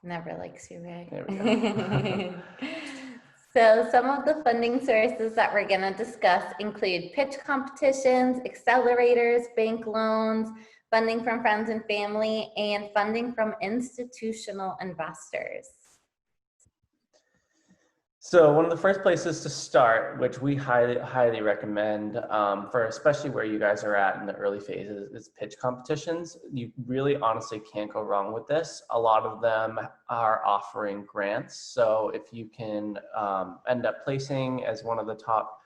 Never likes you, Ray. There we go. So some of the funding sources that we're going to discuss include pitch competitions, accelerators, bank loans, funding from friends and family, and funding from institutional investors. So one of the first places to start, which we highly recommend for especially where you guys are at in the early phases, is pitch competitions. You really honestly can't go wrong with this. A lot of them are offering grants. So if you can end up placing as one of the top,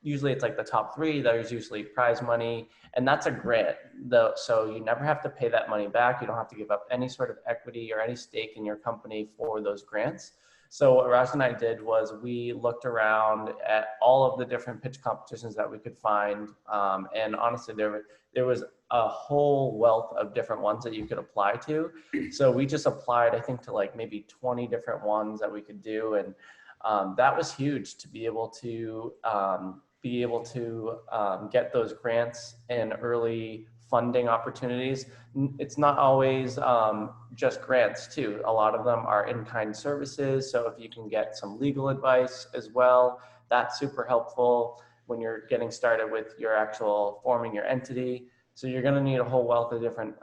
usually it's like the top 3, there's usually prize money, and that's a grant though. So you never have to pay that money back. You don't have to give up any sort of equity or any stake in your company for those grants. So what Raj and I did was we looked around at all of the different pitch competitions that we could find. And honestly, there was a whole wealth of different ones that you could apply to. So we just applied, I think, to like maybe 20 different ones that we could do. And that was huge to be able to get those grants and early funding opportunities. It's not always just grants too. A lot of them are in-kind services. So if you can get some legal advice as well, that's super helpful when you're getting started with your actual forming your entity. So you're going to need a whole wealth of different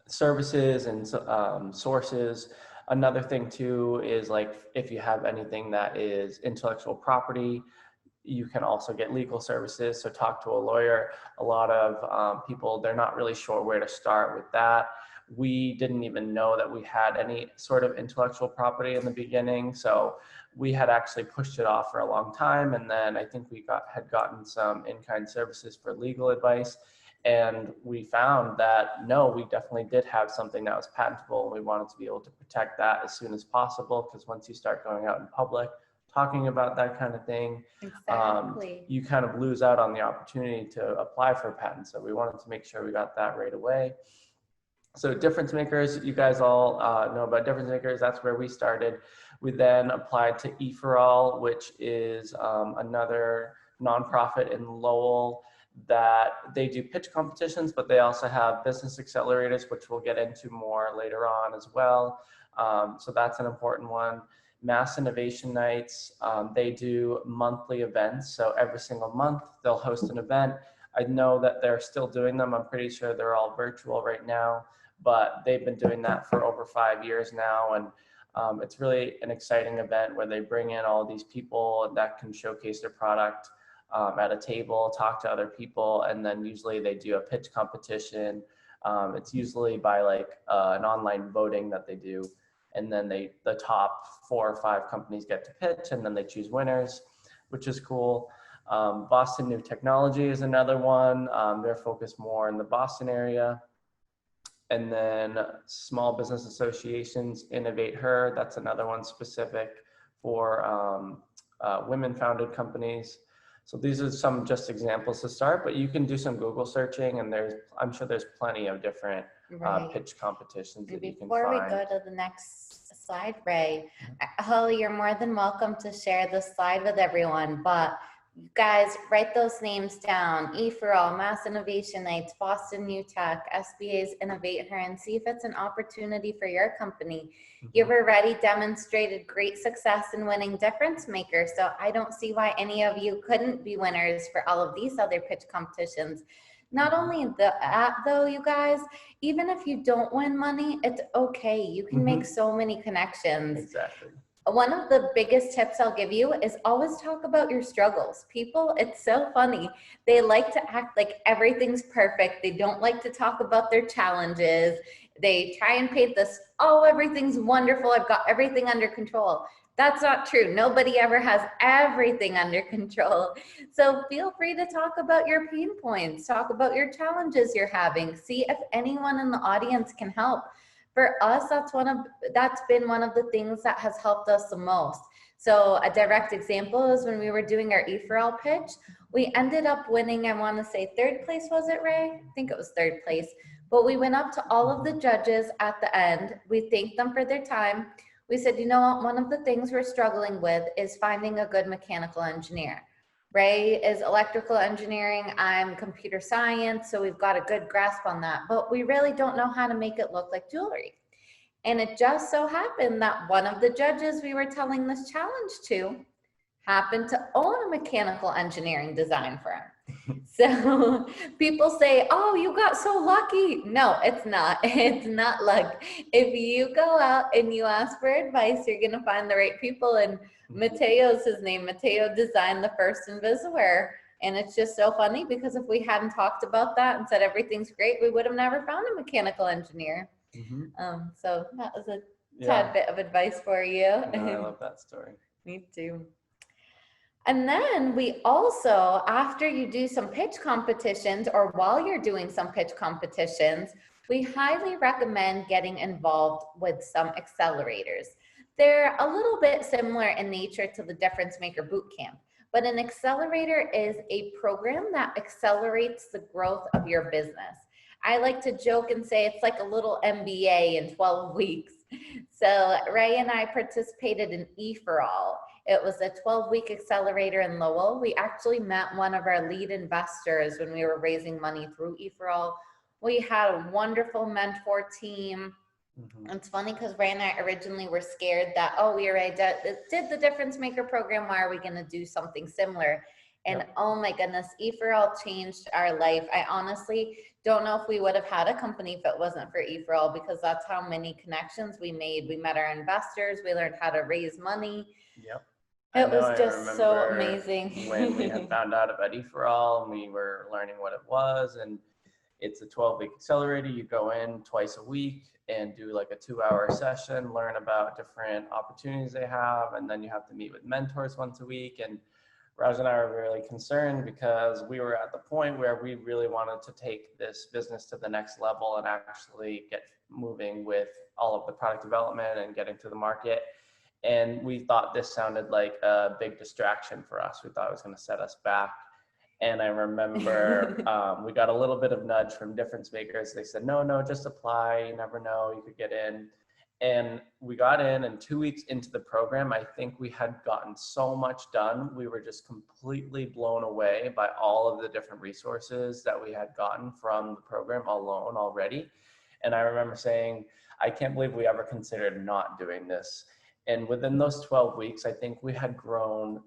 services and sources. Another thing too is like if you have anything that is intellectual property, you can also get legal services. So talk to a lawyer. A lot of people, they're not really sure where to start with that. We didn't even know that we had any sort of intellectual property in the beginning. So we had actually pushed it off for a long time. And then I think we had gotten some in-kind services for legal advice. And we found that, no, we definitely did have something that was patentable. And we wanted to be able to protect that as soon as possible. Because once you start going out in public, talking about that kind of thing, Exactly. you kind of lose out on the opportunity to apply for a patent. So we wanted to make sure we got that right away. So difference makers, you guys all know about difference makers. That's where we started. We then applied to E4All, which is another nonprofit in Lowell that they do pitch competitions, but they also have business accelerators, which we'll get into more later on as well. So that's an important one. Mass Innovation Nights, they do monthly events. So every single month they'll host an event. I know that they're still doing them. I'm pretty sure they're all virtual right now, but they've been doing that for over 5 years now. And it's really an exciting event where they bring in all these people that can showcase their product at a table, talk to other people, and then usually they do a pitch competition. It's usually by like an online voting that they do. And then the top 4 or 5 companies get to pitch, and then they choose winners, which is cool. Boston New Technology is another one. They're focused more in the Boston area. And then Small Business Associations, Innovate Her, that's another one specific for women-founded companies. So these are some just examples to start, but you can do some Google searching, and I'm sure there's plenty of different pitch competitions that you can find. Before we go to the next slide, Ray, Holly, you're more than welcome to share this slide with everyone, but you guys write those names down: E4All, Mass Innovation Nights, Boston New Tech, SBA's Innovate Her, and see if it's an opportunity for your company. You've already demonstrated great success in winning Difference Maker, so I don't see why any of you couldn't be winners for all of these other pitch competitions. Not only that though, you guys, even if you don't win money, it's okay. You can make so many connections. Exactly. One of the biggest tips I'll give you is always talk about your struggles. People, it's so funny. They like to act like everything's perfect. They don't like to talk about their challenges. They try and paint this, oh, everything's wonderful. I've got everything under control. That's not true. Nobody ever has everything under control. So feel free to talk about your pain points, talk about your challenges you're having, see if anyone in the audience can help. For us, that's been one of the things that has helped us the most. So a direct example is when we were doing our E4All pitch, we ended up winning, I want to say 3rd place, was it, Ray? I think it was 3rd place. But we went up to all of the judges at the end. We thanked them for their time. We said, you know what, one of the things we're struggling with is finding a good mechanical engineer. Ray is electrical engineering, I'm computer science, so we've got a good grasp on that, but we really don't know how to make it look like jewelry. And it just so happened that one of the judges we were telling this challenge to happened to own a mechanical engineering design firm. So people say, oh, you got so lucky. No, it's not. It's not luck. If you go out and you ask for advice, you're going to find the right people. And Mateo's his name. Mateo designed the first invisaWear. And it's just so funny because if we hadn't talked about that and said everything's great, we would have never found a mechanical engineer. So that was a tad bit of advice for you. No, I love that story. Me too. And then we also, after you do some pitch competitions or while you're doing some pitch competitions, we highly recommend getting involved with some accelerators. They're a little bit similar in nature to the DifferenceMaker Boot Camp, but an accelerator is a program that accelerates the growth of your business. I like to joke and say it's like a little MBA in 12 weeks. So Ray and I participated in E4All. It was a 12-week accelerator in Lowell. We actually met one of our lead investors when we were raising money through E4All. We had a wonderful mentor team. It's funny because Ray and I originally were scared that, oh, we already did the Difference Maker program. Why are we going to do something similar? And oh my goodness, E4All changed our life. I honestly don't know if we would have had a company if it wasn't for E4All, because that's how many connections we made. We met our investors. We learned how to raise money. It was just so amazing. When we had found out about E4All and we were learning what it was, and it's a 12-week accelerator. You go in twice a week and do like a 2-hour session, learn about different opportunities they have, and then you have to meet with mentors once a week. And Raj and I were really concerned because we were at the point where we really wanted to take this business to the next level and actually get moving with all of the product development and getting to the market. And we thought this sounded like a big distraction for us. We thought it was going to set us back. And I remember we got a little bit of nudge from DifferenceMakers. They said, no, just apply. You never know, you could get in. And we got in, and 2 weeks into the program, I think we had gotten so much done. We were just completely blown away by all of the different resources that we had gotten from the program alone already. And I remember saying, I can't believe we ever considered not doing this. And within those 12 weeks, I think we had grown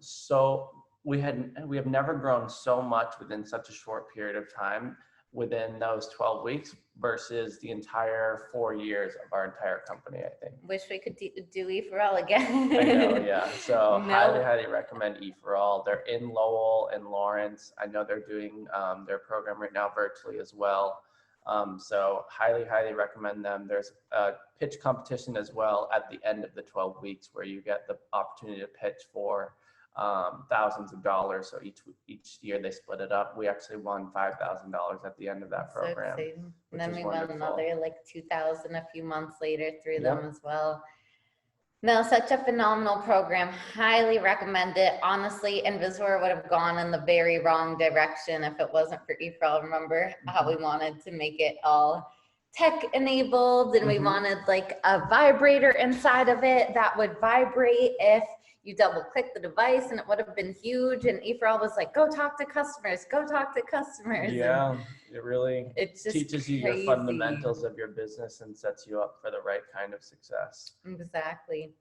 we have never grown so much within such a short period of time within those 12 weeks versus the entire 4 years of our entire company, I think. Wish we could do E4All again. I know, yeah. So highly recommend E4All. They're in Lowell and Lawrence. I know they're doing their program right now virtually as well. So highly recommend them. There's a pitch competition as well at the end of the 12 weeks where you get the opportunity to pitch for thousands of dollars. So each year they split it up. We actually won $5,000 at the end of that program. So exciting. And then we won another like $2,000 a few months later through them as well. No, such a phenomenal program. Highly recommend it. Honestly, invisaWear would have gone in the very wrong direction if it wasn't for E4All. Remember how we wanted to make it all tech enabled, and we wanted like a vibrator inside of it that would vibrate if you double click the device, and it would have been huge. And E4All was like, go talk to customers, go talk to customers. Yeah, it really teaches you crazy. your fundamentals of your business and sets you up for the right kind of success. Exactly.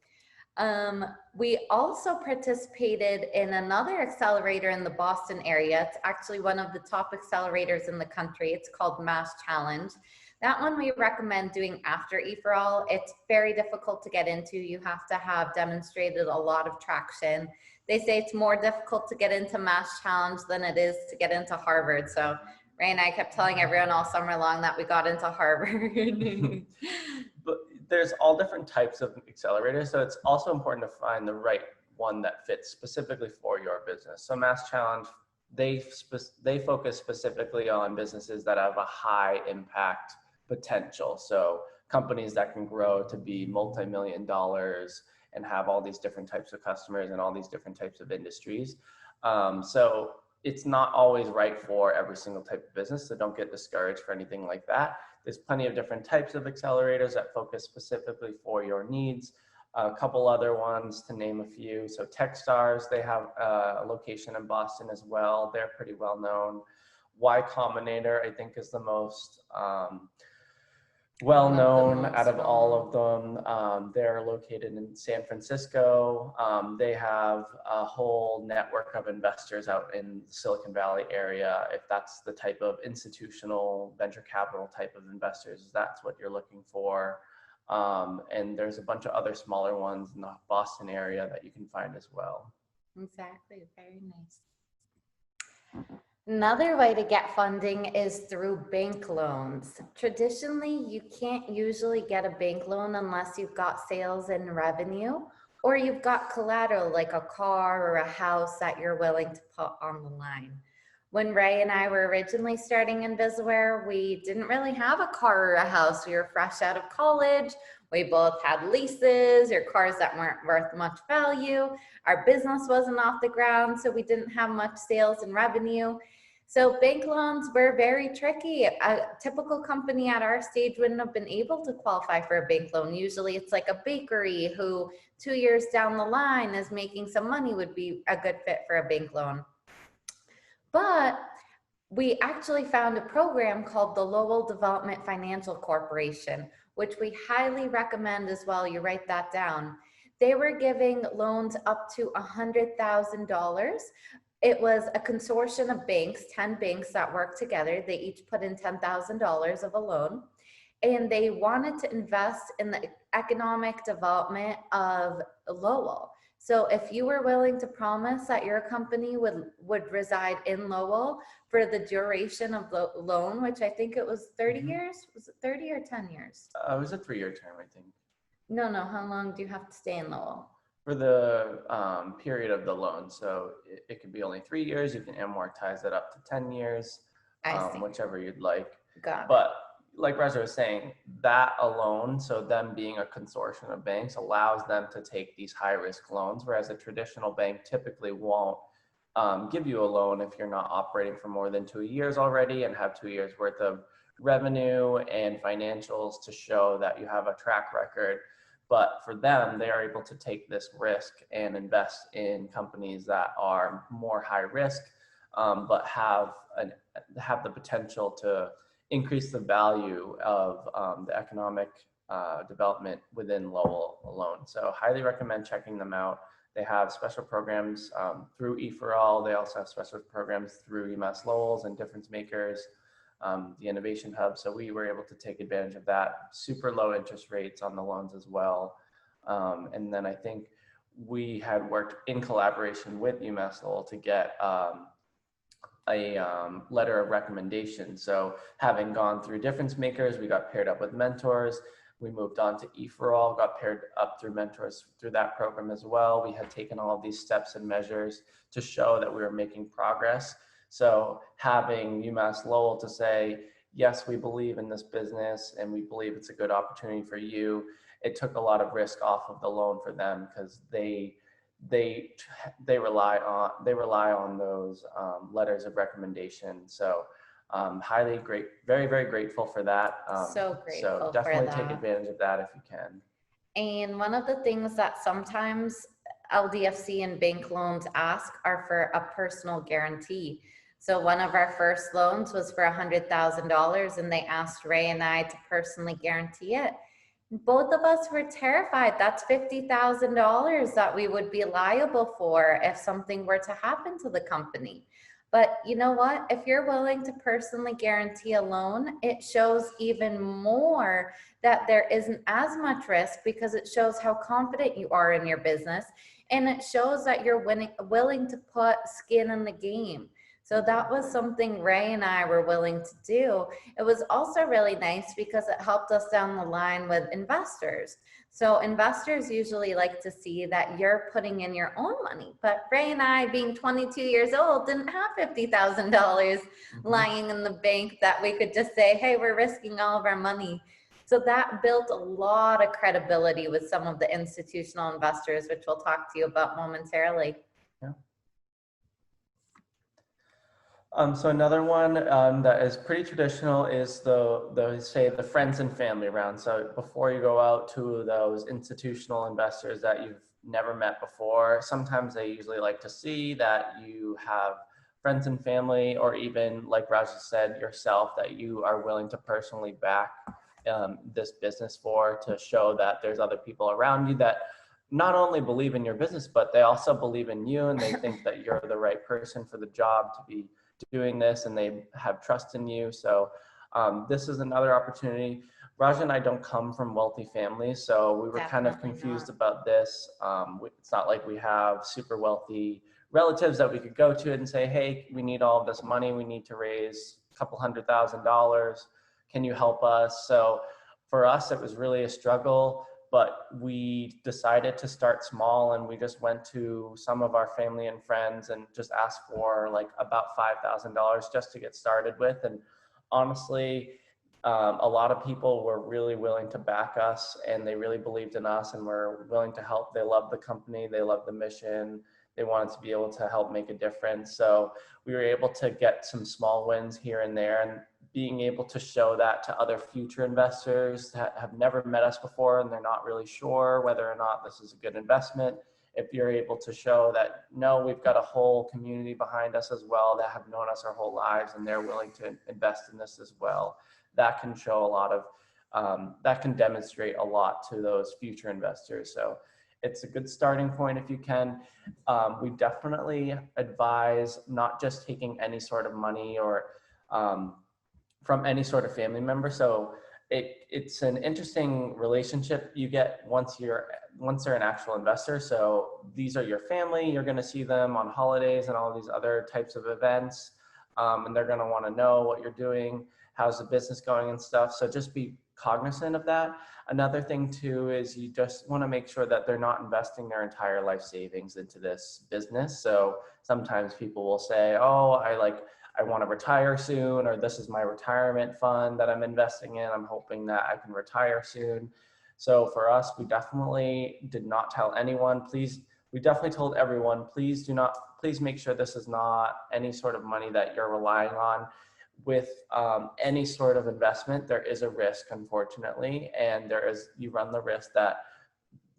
We also participated in another accelerator in the Boston area. It's actually one of the top accelerators in the country. It's called Mass Challenge. That one we recommend doing after E4All. It's very difficult to get into. You have to have demonstrated a lot of traction. They say it's more difficult to get into Mass Challenge than it is to get into Harvard. So Ray and I kept telling everyone all summer long that we got into Harvard. But there's all different types of accelerators. So it's also important to find the right one that fits specifically for your business. So Mass Challenge, they focus specifically on businesses that have a high impact potential. So companies that can grow to be multi-million dollars and have all these different types of customers and all these different types of industries. So it's not always right for every single type of business. So don't get discouraged for anything like that. There's plenty of different types of accelerators that focus specifically for your needs. A couple other ones to name a few. So Techstars, they have a location in Boston as well. They're pretty well known. Y Combinator, I think, is the most well One of the known out most of all known. of them. They're located in San Francisco. They have a whole network of investors out in the Silicon Valley area. If that's the type of institutional venture capital type of investors, that's what you're looking for. And there's a bunch of other smaller ones in the Boston area that you can find as well. Exactly, very nice. Another way to get funding is through bank loans. Traditionally, you can't usually get a bank loan unless you've got sales and revenue, or you've got collateral like a car or a house that you're willing to put on the line. When Ray and I were originally starting invisaWear, we didn't really have a car or a house. We were fresh out of college. We both had leases or cars that weren't worth much value. Our business wasn't off the ground, so we didn't have much sales and revenue. So bank loans were very tricky. A typical company at our stage wouldn't have been able to qualify for a bank loan. Usually it's like a bakery who 2 years down the line is making some money would be a good fit for a bank loan. But we actually found a program called the Lowell Development Financial Corporation, which we highly recommend as well. You write that down. They were giving loans up to $100,000. It was a consortium of banks, 10 banks that worked together. They each put in $10,000 of a loan, and they wanted to invest in the economic development of Lowell. So if you were willing to promise that your company would reside in Lowell for the duration of the loan, which I think it was 30 years, was it 30 or 10 years? It was a 3-year term, I think. No, how long do you have to stay in Lowell? For the period of the loan. So it could be only 3 years. You can amortize it up to 10 years, whichever you'd like. Got it. But like Raja was saying, that alone, so them being a consortium of banks allows them to take these high risk loans, whereas a traditional bank typically won't give you a loan if you're not operating for more than 2 years already and have 2 years worth of revenue and financials to show that you have a track record. But for them, they are able to take this risk and invest in companies that are more high risk, but have the potential to increase the value of the economic development within Lowell alone. So highly recommend checking them out. They have special programs through E4All. They also have special programs through UMass Lowell's and DifferenceMakers, the Innovation Hub. So we were able to take advantage of that. Super low interest rates on the loans as well. And then I think we had worked in collaboration with UMass Lowell to get a letter of recommendation. So having gone through DifferenceMakers, we got paired up with mentors. We moved on to E4All, got paired up through mentors through that program as well. We had taken all of these steps and measures to show that we were making progress. So having UMass Lowell to say, yes, we believe in this business and we believe it's a good opportunity for you, it took a lot of risk off of the loan for them because they rely on those letters of recommendation. So highly great, very, very grateful for that. So grateful. So definitely for take that. advantage of that if you can. And one of the things that sometimes LDFC and bank loans ask are for a personal guarantee. So one of our first loans was for $100,000 and they asked Ray and I to personally guarantee it. Both of us were terrified. That's $50,000 that we would be liable for if something were to happen to the company. But you know what? If you're willing to personally guarantee a loan, it shows even more that there isn't as much risk because it shows how confident you are in your business and it shows that you're willing to put skin in the game. So that was something Ray and I were willing to do. It was also really nice because it helped us down the line with investors. So investors usually like to see that you're putting in your own money. But Ray and I, being 22 years old, didn't have $50,000 lying in the bank that we could just say, hey, we're risking all of our money. So that built a lot of credibility with some of the institutional investors, which we'll talk to you about momentarily. So another one that is pretty traditional is the friends and family round. So before you go out to those institutional investors that you've never met before, sometimes they usually like to see that you have friends and family, or even like Raja said yourself, that you are willing to personally back this business for, to show that there's other people around you that not only believe in your business, but they also believe in you, and they think that you're the right person for the job to be doing this, and they have trust in you. So this is another opportunity. Raj and I don't come from wealthy families, so we were kind of confused about this. It's not like we have super wealthy relatives that we could go to and say, hey, we need all of this money. We need to raise a couple $100,000. Can you help us? So for us, it was really a struggle, but we decided to start small, and we just went to some of our family and friends and just asked for like about $5,000 just to get started with. And honestly, a lot of people were really willing to back us, and they really believed in us and were willing to help. They loved the company, they loved the mission, they wanted to be able to help make a difference. So we were able to get some small wins here and there, and being able to show that to other future investors that have never met us before and they're not really sure whether or not this is a good investment. If you're able to show that, no, we've got a whole community behind us as well that have known us our whole lives and they're willing to invest in this as well, that can show a lot of, that can demonstrate a lot to those future investors. So it's a good starting point if you can. We definitely advise not just taking any sort of money or from any sort of family member. So it's an interesting relationship you get once they're an actual investor. So these are your family, you're gonna see them on holidays and all these other types of events, and they're gonna wanna know what you're doing, how's the business going and stuff. So just be cognizant of that. Another thing too is you just wanna make sure that they're not investing their entire life savings into this business. So sometimes people will say, oh, I want to retire soon, or this is my retirement fund that I'm investing in. I'm hoping that I can retire soon. So for us, we definitely did not tell anyone. We definitely told everyone, please make sure this is not any sort of money that you're relying on. With any sort of investment, there is a risk, unfortunately, and you run the risk that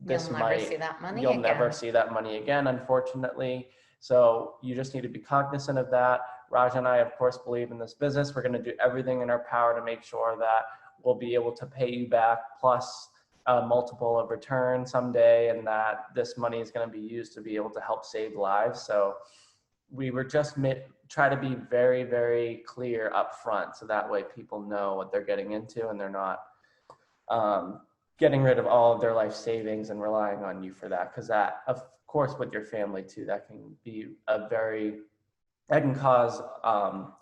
you'll never see that money again, unfortunately. So you just need to be cognizant of that. Raj and I, of course, believe in this business. We're going to do everything in our power to make sure that we'll be able to pay you back plus a multiple of return someday, and that this money is going to be used to be able to help save lives. So we were just try to be very, very clear up front, so that way people know what they're getting into and they're not getting rid of all of their life savings and relying on you for that. Because that, of course, with your family too, that can be that can cause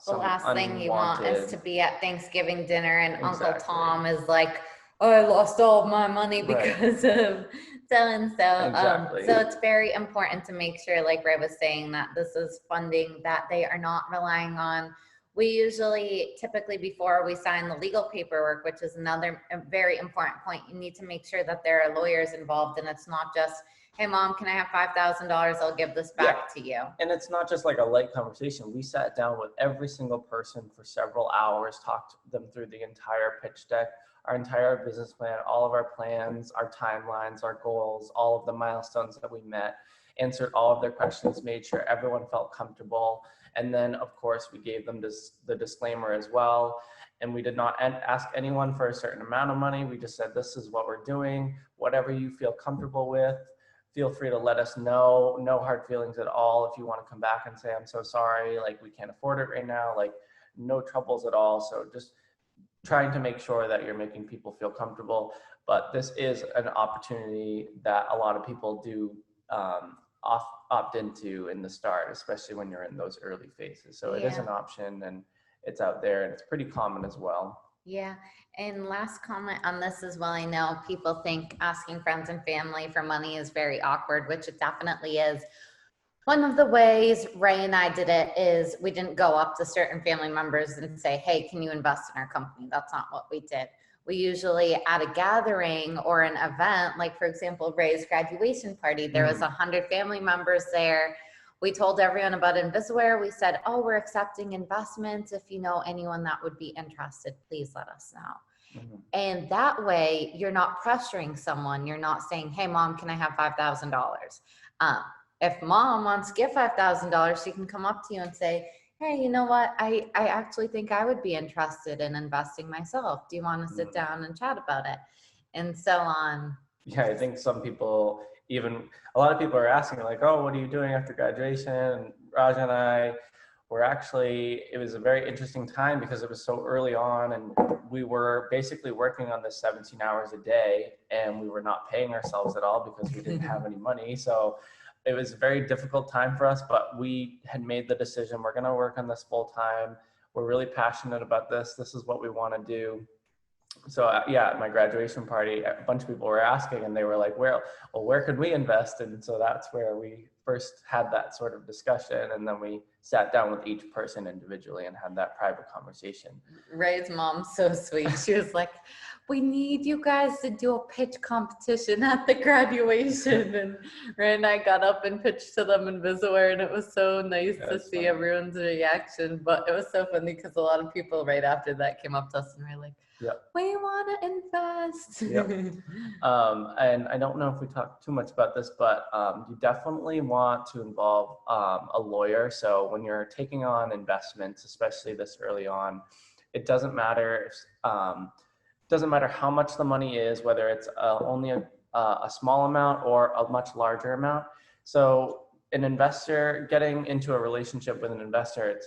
the last thing you want is to be at Thanksgiving dinner and Uncle Tom is like, oh, I lost all of my money because of so-and-so. So it's very important to make sure, like Ray was saying, that this is funding that they are not relying on. We usually, typically before we sign the legal paperwork, which is another very important point, you need to make sure that there are lawyers involved and it's not just, hey mom, can I have $5,000? I'll give this back to you. And it's not just like a light conversation. We sat down with every single person for several hours, talked them through the entire pitch deck, our entire business plan, all of our plans, our timelines, our goals, all of the milestones that we met, answered all of their questions, made sure everyone felt comfortable. And then of course we gave them the disclaimer as well. And we did not ask anyone for a certain amount of money. We just said, this is what we're doing, whatever you feel comfortable with. Feel free to let us know. No hard feelings at all. If you want to come back and say, I'm so sorry, like we can't afford it right now, like no troubles at all. So just trying to make sure that you're making people feel comfortable. But this is an opportunity that a lot of people do opt into in the start, especially when you're in those early phases. So it is an option, and it's out there, and it's pretty common as well. Yeah, and last comment on this as well. I know people think asking friends and family for money is very awkward, which it definitely is. One of the ways Ray and I did it is we didn't go up to certain family members and say, hey, can you invest in our company? That's not what we did. We usually, at a gathering or an event, like for example, Ray's graduation party, there was 100 family members there. We told everyone about invisaWear. We said, oh, we're accepting investments. If you know anyone that would be interested, please let us know. And that way you're not pressuring someone. You're not saying, hey mom, can I have $5,000? If mom wants to give $5,000, she can come up to you and say, hey, you know what? I actually think I would be interested in investing myself. Do you want to sit down and chat about it? And so on. Yeah, I think some people, even a lot of people are asking like, oh, what are you doing after graduation? And Raj and I were actually, it was a very interesting time because it was so early on and we were basically working on this 17 hours a day and we were not paying ourselves at all because we didn't have any money. So it was a very difficult time for us, but we had made the decision, we're going to work on this full time. We're really passionate about this. This is what we want to do. So yeah, at my graduation party, a bunch of people were asking and they were like, where could we invest? And so that's where we first had that sort of discussion. And then we sat down with each person individually and had that private conversation. Ray's mom's so sweet. She was like, we need you guys to do a pitch competition at the graduation. And Ray and I got up and pitched to them in invisaWear, and it was so nice to see funny. Everyone's reaction. But it was so funny because a lot of people right after that came up to us and were like, yep. We want to invest. Yep. And I don't know if we talked too much about this, but you definitely want to involve a lawyer. So when you're taking on investments, especially this early on, it doesn't matter how much the money is, whether it's only a small amount or a much larger amount. So an investor, getting into a relationship with an investor,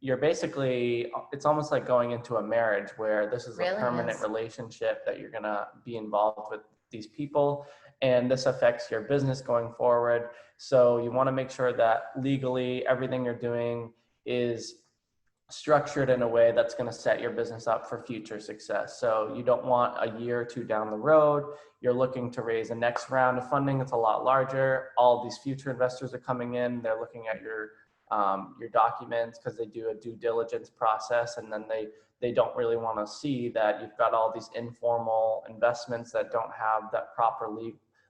you're basically, it's almost like going into a marriage where this is a permanent relationship that you're going to be involved with these people, and this affects your business going forward. So you want to make sure that legally everything you're doing is structured in a way that's going to set your business up for future success. So you don't want a year or two down the road, you're looking to raise a next round of funding. It's a lot larger. All these future investors are coming in. They're looking at your documents because they do a due diligence process, and then they don't really want to see that you've got all these informal investments that don't have that proper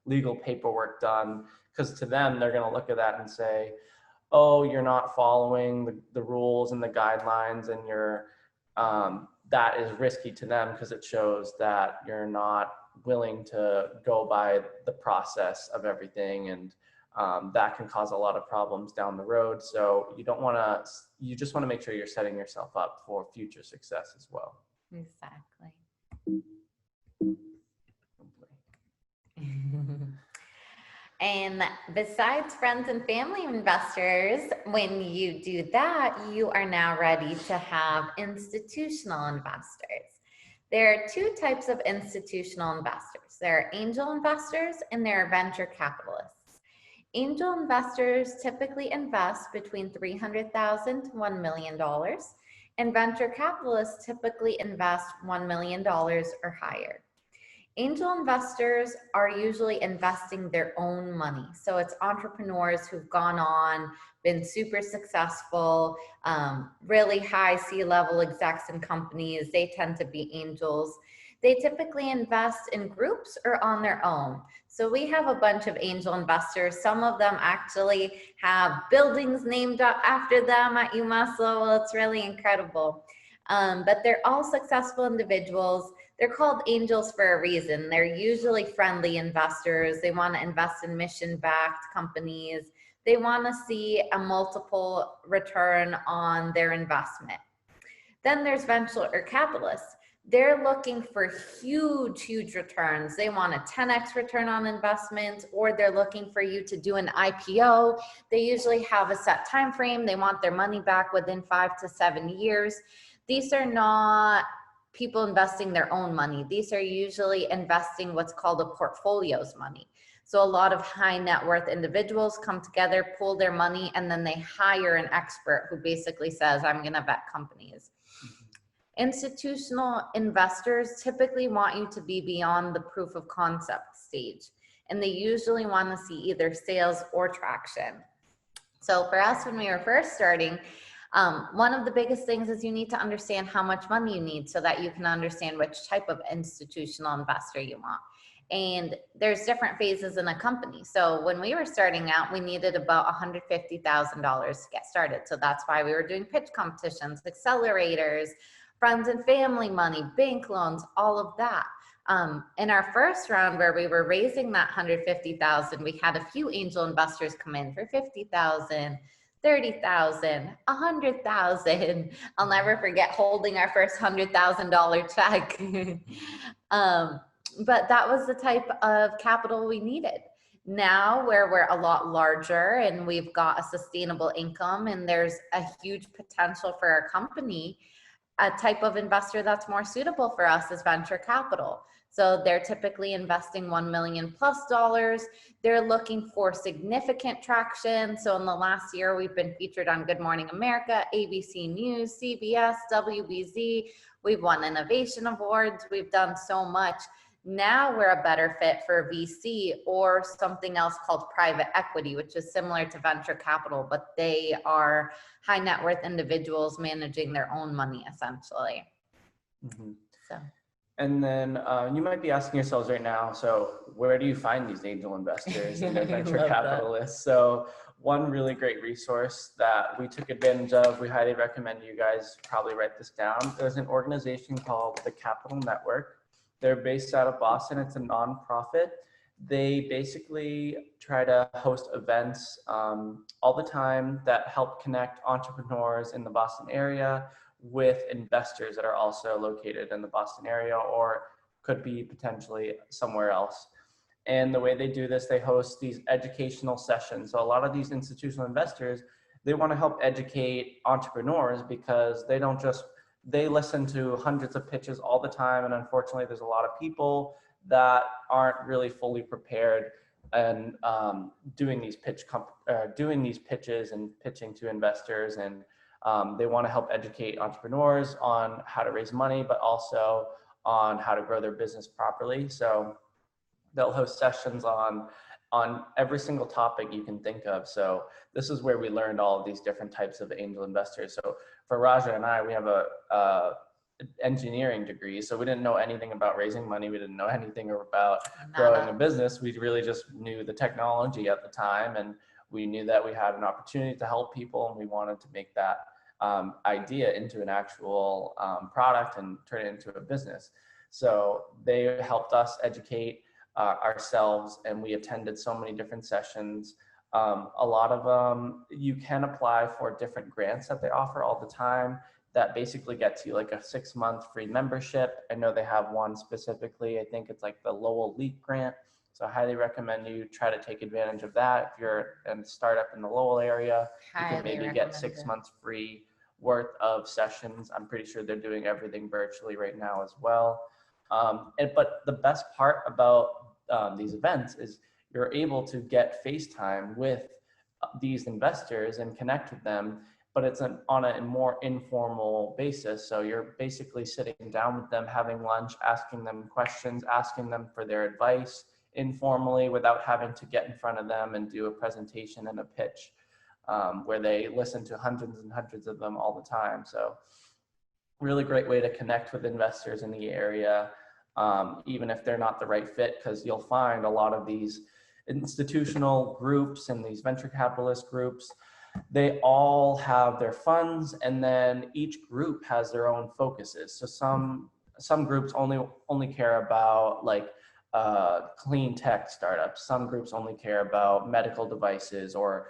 legal paperwork done, because to them, they're going to look at that and say, oh, you're not following the rules and the guidelines, and that is risky to them because it shows that you're not willing to go by the process of everything, and that can cause a lot of problems down the road. So you just want to make sure you're setting yourself up for future success as well. Exactly. And besides friends and family investors, when you do that, you are now ready to have institutional investors. There are two types of institutional investors. There are angel investors and there are venture capitalists. Angel investors typically invest between $300,000 to $1 million, and venture capitalists typically invest $1 million or higher. Angel investors are usually investing their own money. So it's entrepreneurs who've gone on, been super successful, really high C-level execs in companies. They tend to be angels. They typically invest in groups or on their own. So we have a bunch of angel investors. Some of them actually have buildings named after them at UMass Lowell. It's really incredible. But they're all successful individuals. They're called angels for a reason. They're usually friendly investors. They want to invest in mission-backed companies. They want to see a multiple return on their investment. Then there's venture capitalists. They're looking for huge returns. They want a 10x return on investment, or they're looking for you to do an IPO. They usually have a set time frame. They want their money back within 5 to 7 years. These are not people investing their own money. These are usually investing what's called a portfolio's money. So a lot of high net worth individuals come together, pool their money, and then they hire an expert who basically says, I'm going to vet companies. Institutional investors typically want you to be beyond the proof of concept stage, and they usually want to see either sales or traction. So for us, when we were first starting, one of the biggest things is you need to understand how much money you need so that you can understand which type of institutional investor you want. And there's different phases in a company. So when we were starting out, we needed about $150,000 to get started. So that's why we were doing pitch competitions, accelerators, friends and family money, bank loans, all of that. In our first round where we were raising that $150,000, we had a few angel investors come in for $50,000, 30,000, 100,000. I'll never forget holding our first $100,000 check. But that was the type of capital we needed. Now, where we're a lot larger and we've got a sustainable income and there's a huge potential for our company, a type of investor that's more suitable for us is venture capital. So they're typically investing $1 million plus. They're looking for significant traction. So in the last year, we've been featured on Good Morning America, ABC News, CBS, WBZ. We've won innovation awards. We've done so much. Now we're a better fit for VC or something else called private equity, which is similar to venture capital, but they are high net worth individuals managing their own money essentially. So. And then you might be asking yourselves right now, so where do you find these angel investors and their venture capitalists? So one really great resource that we took advantage of, we highly recommend you guys probably write this down. There's an organization called the Capital Network. They're based out of Boston. It's a nonprofit. They basically try to host events all the time that help connect entrepreneurs in the Boston area with investors that are also located in the Boston area or could be potentially somewhere else. And the way they do this, they host these educational sessions. So a lot of these institutional investors, they want to help educate entrepreneurs because they listen to hundreds of pitches all the time. And unfortunately, there's a lot of people that aren't really fully prepared and doing these pitches and pitching to investors. And they want to help educate entrepreneurs on how to raise money, but also on how to grow their business properly. So they'll host sessions on every single topic you can think of. So this is where we learned all of these different types of angel investors. So for Raja and I, we have a engineering degree. So we didn't know anything about raising money. We didn't know anything about growing a business. We really just knew the technology at the time. And we knew that we had an opportunity to help people and we wanted to make that idea into an actual product and turn it into a business. So they helped us educate ourselves, and we attended so many different sessions. A lot of them, you can apply for different grants that they offer all the time that basically gets you like a 6-month free membership. I know they have one specifically, I think it's like the Lowell Leap grant. So I highly recommend you try to take advantage of that. If you're a startup in the Lowell area, you can maybe get 6 months free worth of sessions. I'm pretty sure they're doing everything virtually right now as well. But the best part about these events is you're able to get FaceTime with these investors and connect with them, but it's on a more informal basis. So you're basically sitting down with them, having lunch, asking them questions, asking them for their advice informally without having to get in front of them and do a presentation and a pitch where they listen to hundreds and hundreds of them all the time. So really great way to connect with investors in the area, even if they're not the right fit, because you'll find a lot of these institutional groups and these venture capitalist groups, they all have their funds, and then each group has their own focuses. So some groups only care about like clean tech startups. Some groups only care about medical devices or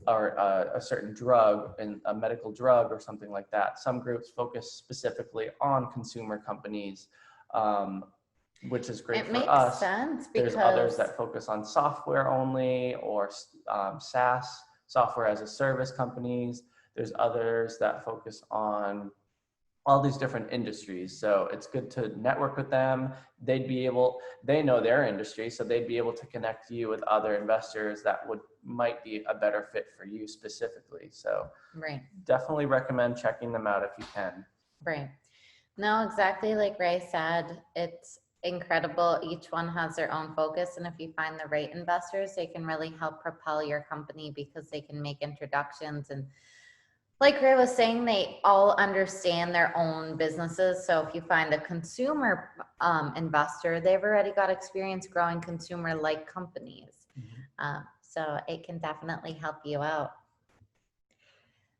a certain drug, and a medical drug or something like that. Some groups focus specifically on consumer companies, which is great for us. Sense There's others that focus on software only or SaaS, software as a service companies. There's others that focus on all these different industries. So it's good to network with them. They know their industry, so they'd be able to connect you with other investors that might be a better fit for you specifically. So definitely recommend checking them out if you can. Right. No, exactly like Ray said, it's incredible. Each one has their own focus. And if you find the right investors, they can really help propel your company because they can make introductions. And like Ray was saying, they all understand their own businesses. So if you find a consumer investor, they've already got experience growing consumer-like companies. So it can definitely help you out.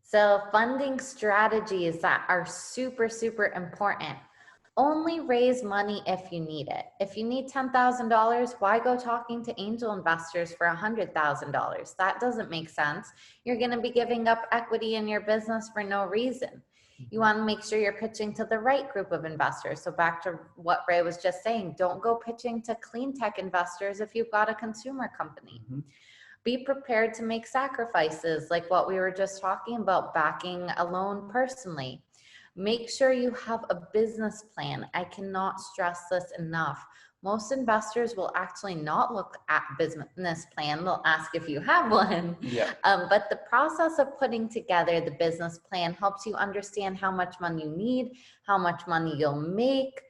So funding strategies that are super, super important. Only raise money if you need it. If you need $10,000, why go talking to angel investors for $100,000? That doesn't make sense. You're going to be giving up equity in your business for no reason. You want to make sure you're pitching to the right group of investors. So back to what Ray was just saying, don't go pitching to clean tech investors if you've got a consumer company. Be prepared to make sacrifices like what we were just talking about, backing a loan personally. Make sure you have a business plan. I cannot stress this enough. Most investors will actually not look at business plan. They'll ask if you have one. But the process of putting together the business plan helps you understand how much money you need, how much money you'll make.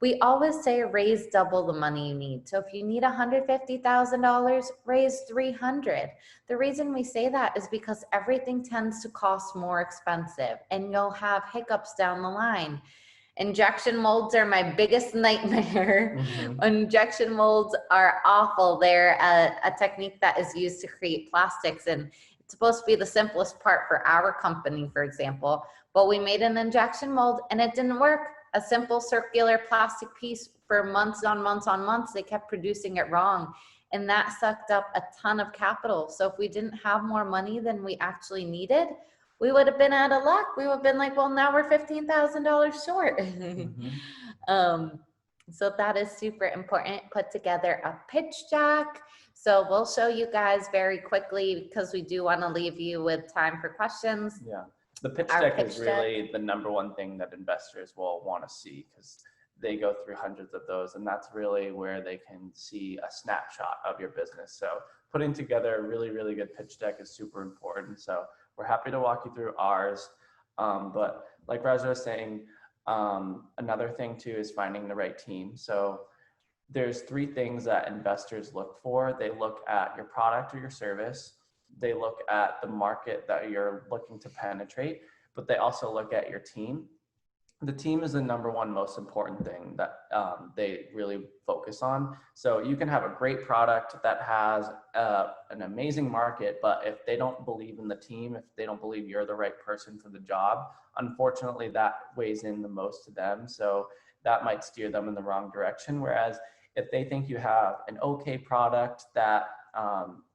We always say raise double the money you need. So if you need $150,000, raise $300,000. The reason we say that is because everything tends to cost more expensive and you'll have hiccups down the line. Injection molds are my biggest nightmare. Injection molds are awful. They're a technique that is used to create plastics, and it's supposed to be the simplest part for our company, for example, but we made an injection mold and it didn't work. A simple circular plastic piece for months on months on months, they kept producing it wrong. And that sucked up a ton of capital. So if we didn't have more money than we actually needed, we would have been out of luck. We would have been like, well, now we're $15,000 short. So that is super important. Put together a pitch deck. So we'll show you guys very quickly because we do want to leave you with time for questions. The pitch deck is really the number one thing that investors will want to see because they go through hundreds of those, and that's really where they can see a snapshot of your business. So putting together a really, really good pitch deck is super important. So we're happy to walk you through ours. But like Raja was saying, another thing too is finding the right team. So there's three things that investors look for. They look at your product or your service. They look at the market that you're looking to penetrate, but they also look at your team. The team is the number one most important thing that they really focus on. So you can have a great product that has an amazing market, but if they don't believe in the team, if they don't believe you're the right person for the job, unfortunately that weighs in the most to them. So that might steer them in the wrong direction. Whereas if they think you have an okay product that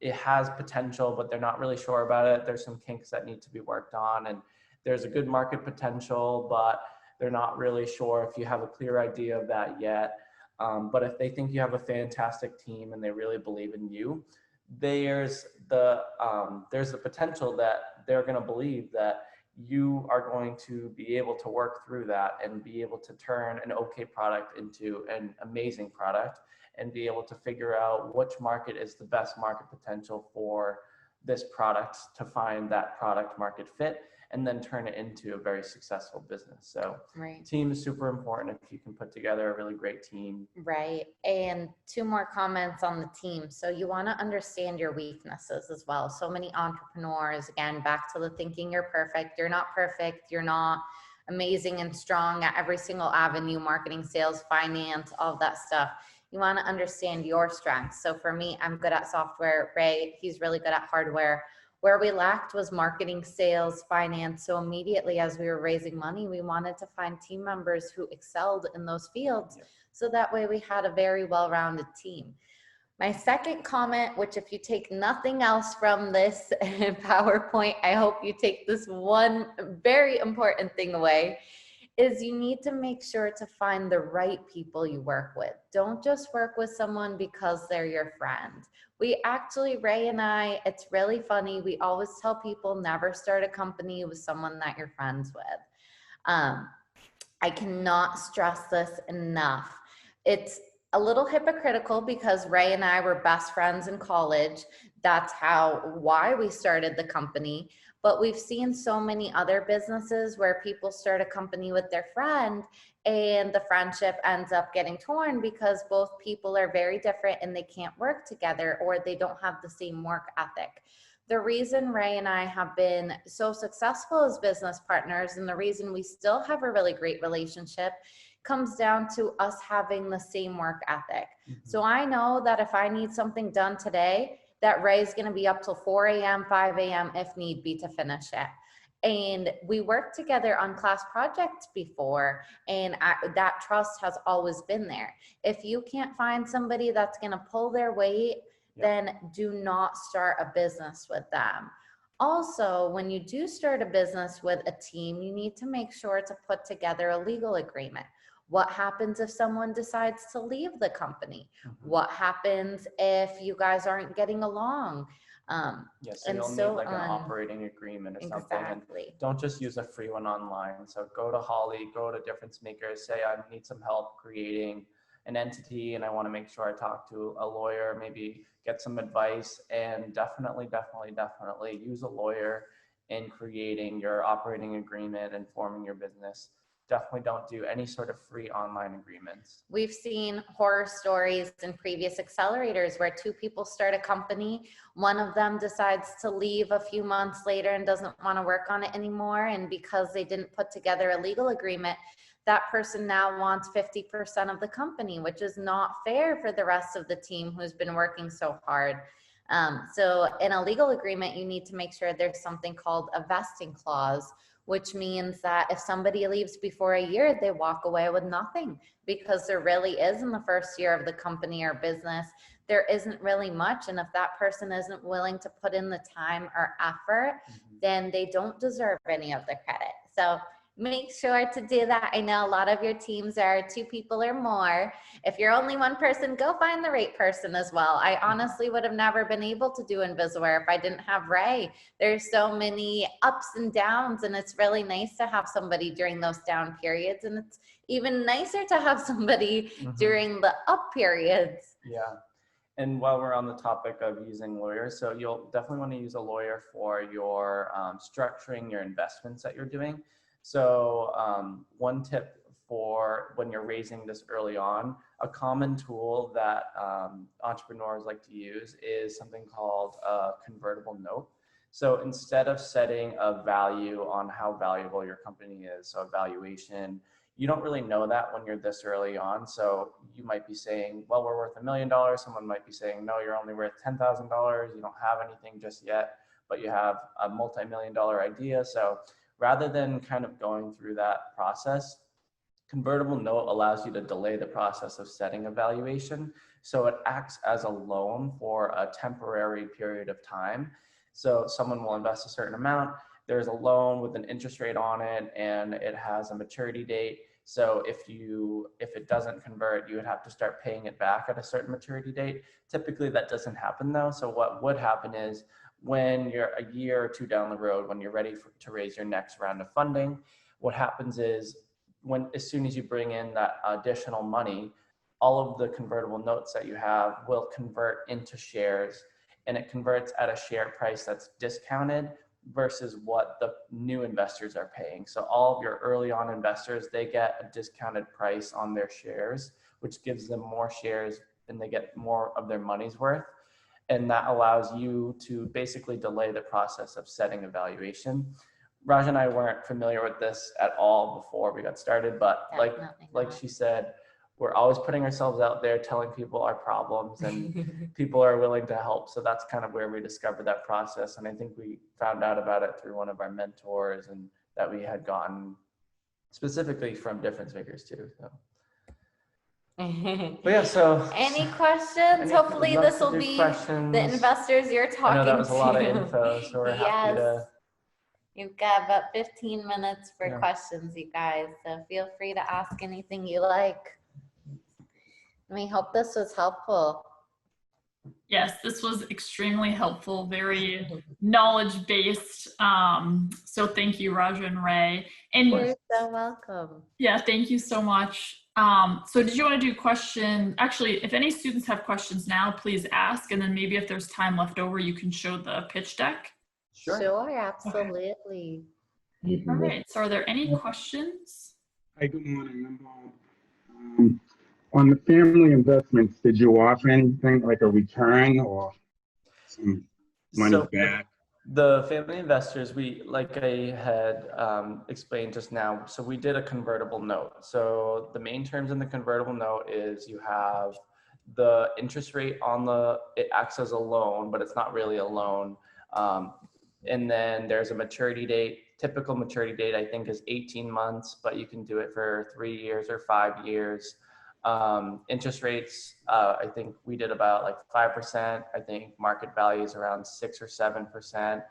it has potential, but they're not really sure about it, there's some kinks that need to be worked on, and there's a good market potential, but they're not really sure if you have a clear idea of that yet. But if they think you have a fantastic team and they really believe in you, there's the potential that they're going to believe that you are going to be able to work through that and be able to turn an okay product into an amazing product, and be able to figure out which market is the best market potential for this product to find that product market fit, and then turn it into a very successful business. So team is super important if you can put together a really great team. Right. And two more comments on the team. So you want to understand your weaknesses as well. So many entrepreneurs, again, back to the thinking you're perfect. You're not perfect. You're not amazing and strong at every single avenue, marketing, sales, finance, all of that stuff. You want to understand your strengths. So for me, I'm good at software. Ray, he's really good at hardware. Where we lacked was marketing, sales, finance. So immediately as we were raising money, we wanted to find team members who excelled in those fields. So that way we had a very well-rounded team. My second comment, which if you take nothing else from this PowerPoint, I hope you take this one very important thing away, is you need to make sure to find the right people you work with. Don't just work with someone because they're your friend. We actually, Ray and I, it's really funny. We always tell people never start a company with someone that you're friends with. I cannot stress this enough. It's a little hypocritical because Ray and I were best friends in college. That's why we started the company. But we've seen so many other businesses where people start a company with their friend and the friendship ends up getting torn because both people are very different and they can't work together, or they don't have the same work ethic. The reason Ray and I have been so successful as business partners, and the reason we still have a really great relationship, comes down to us having the same work ethic. So I know that if I need something done today, that Ray's going to be up till 4 a.m., 5 a.m. if need be to finish it. And we worked together on class projects before, and that trust has always been there. If you can't find somebody that's going to pull their weight, then do not start a business with them. Also, when you do start a business with a team, you need to make sure to put together a legal agreement. What happens if someone decides to leave the company? What happens if you guys aren't getting along? So you'll need like an operating agreement or something. And don't just use a free one online. So go to Holly, go to DifferenceMaker, say I need some help creating an entity and I want to make sure I talk to a lawyer, maybe get some advice, and definitely use a lawyer in creating your operating agreement and forming your business. Definitely don't do any sort of free online agreements. We've seen horror stories in previous accelerators where two people start a company. One of them decides to leave a few months later and doesn't want to work on it anymore. And because they didn't put together a legal agreement, that person now wants 50% of the company, which is not fair for the rest of the team who's been working so hard. So in a legal agreement, you need to make sure there's something called a vesting clause, which means that if somebody leaves before a year, they walk away with nothing, because there really is, in the first year of the company or business, there isn't really much. And if that person isn't willing to put in the time or effort, then they don't deserve any of the credit. So make sure to do that. I know a lot of your teams are 2 people or more. If you're only 1 person, go find the right person as well. I honestly would have never been able to do invisaWear if I didn't have Ray. There's so many ups and downs, and it's really nice to have somebody during those down periods. And it's even nicer to have somebody during the up periods. Yeah. And while we're on the topic of using lawyers, so you'll definitely want to use a lawyer for your structuring your investments that you're doing. So one tip for when you're raising this early on, a common tool that entrepreneurs like to use is something called a convertible note. So instead of setting a value on how valuable your company is, so a valuation, you don't really know that when you're this early on. So you might be saying, well, we're worth $1 million. Someone might be saying, no, you're only worth $10,000. You don't have anything just yet, but you have a multi-million-dollar idea. So rather than kind of going through that process, convertible note allows you to delay the process of setting a valuation. So it acts as a loan for a temporary period of time. So someone will invest a certain amount. There's a loan with an interest rate on it, and it has a maturity date. So if it doesn't convert, you would have to start paying it back at a certain maturity date. Typically that doesn't happen though. So what would happen is, when you're a year or 2 down the road, when you're ready to raise your next round of funding, what happens is, as soon as you bring in that additional money, all of the convertible notes that you have will convert into shares, and it converts at a share price that's discounted versus what the new investors are paying. So all of your early on investors, they get a discounted price on their shares, which gives them more shares and they get more of their money's worth. And that allows you to basically delay the process of setting a valuation. Raj and I weren't familiar with this at all before we got started, but like she said, we're always putting ourselves out there, telling people our problems, and people are willing to help. So that's kind of where we discovered that process. And I think we found out about it through one of our mentors, and that we had gotten specifically from DifferenceMakers too. So. But yeah, so any questions? Hopefully this will be questions. The investors you're talking to. I know that was a lot of info, so we're happy to. You've got about 15 minutes for questions, you guys. So feel free to ask anything you like. We hope this was helpful. Yes, this was extremely helpful, very knowledge-based. So thank you, Raja and Ray. And you're so welcome. Yeah, thank you so much. So did you want to do question? Actually, if any students have questions now, please ask. And then maybe if there's time left over, you can show the pitch deck. Sure, absolutely. Okay. All right, so are there any questions? Hi, good morning. On the family investments, did you offer anything like a return or some money back? The family investors, like I had explained just now, so we did a convertible note. So the main terms in the convertible note is you have the interest rate on it acts as a loan, but it's not really a loan. And then there's a maturity date Typical maturity date, I think, is 18 months, but you can do it for 3 years or 5 years. Interest rates, I think we did about like 5%. I think market value is around 6 or 7%.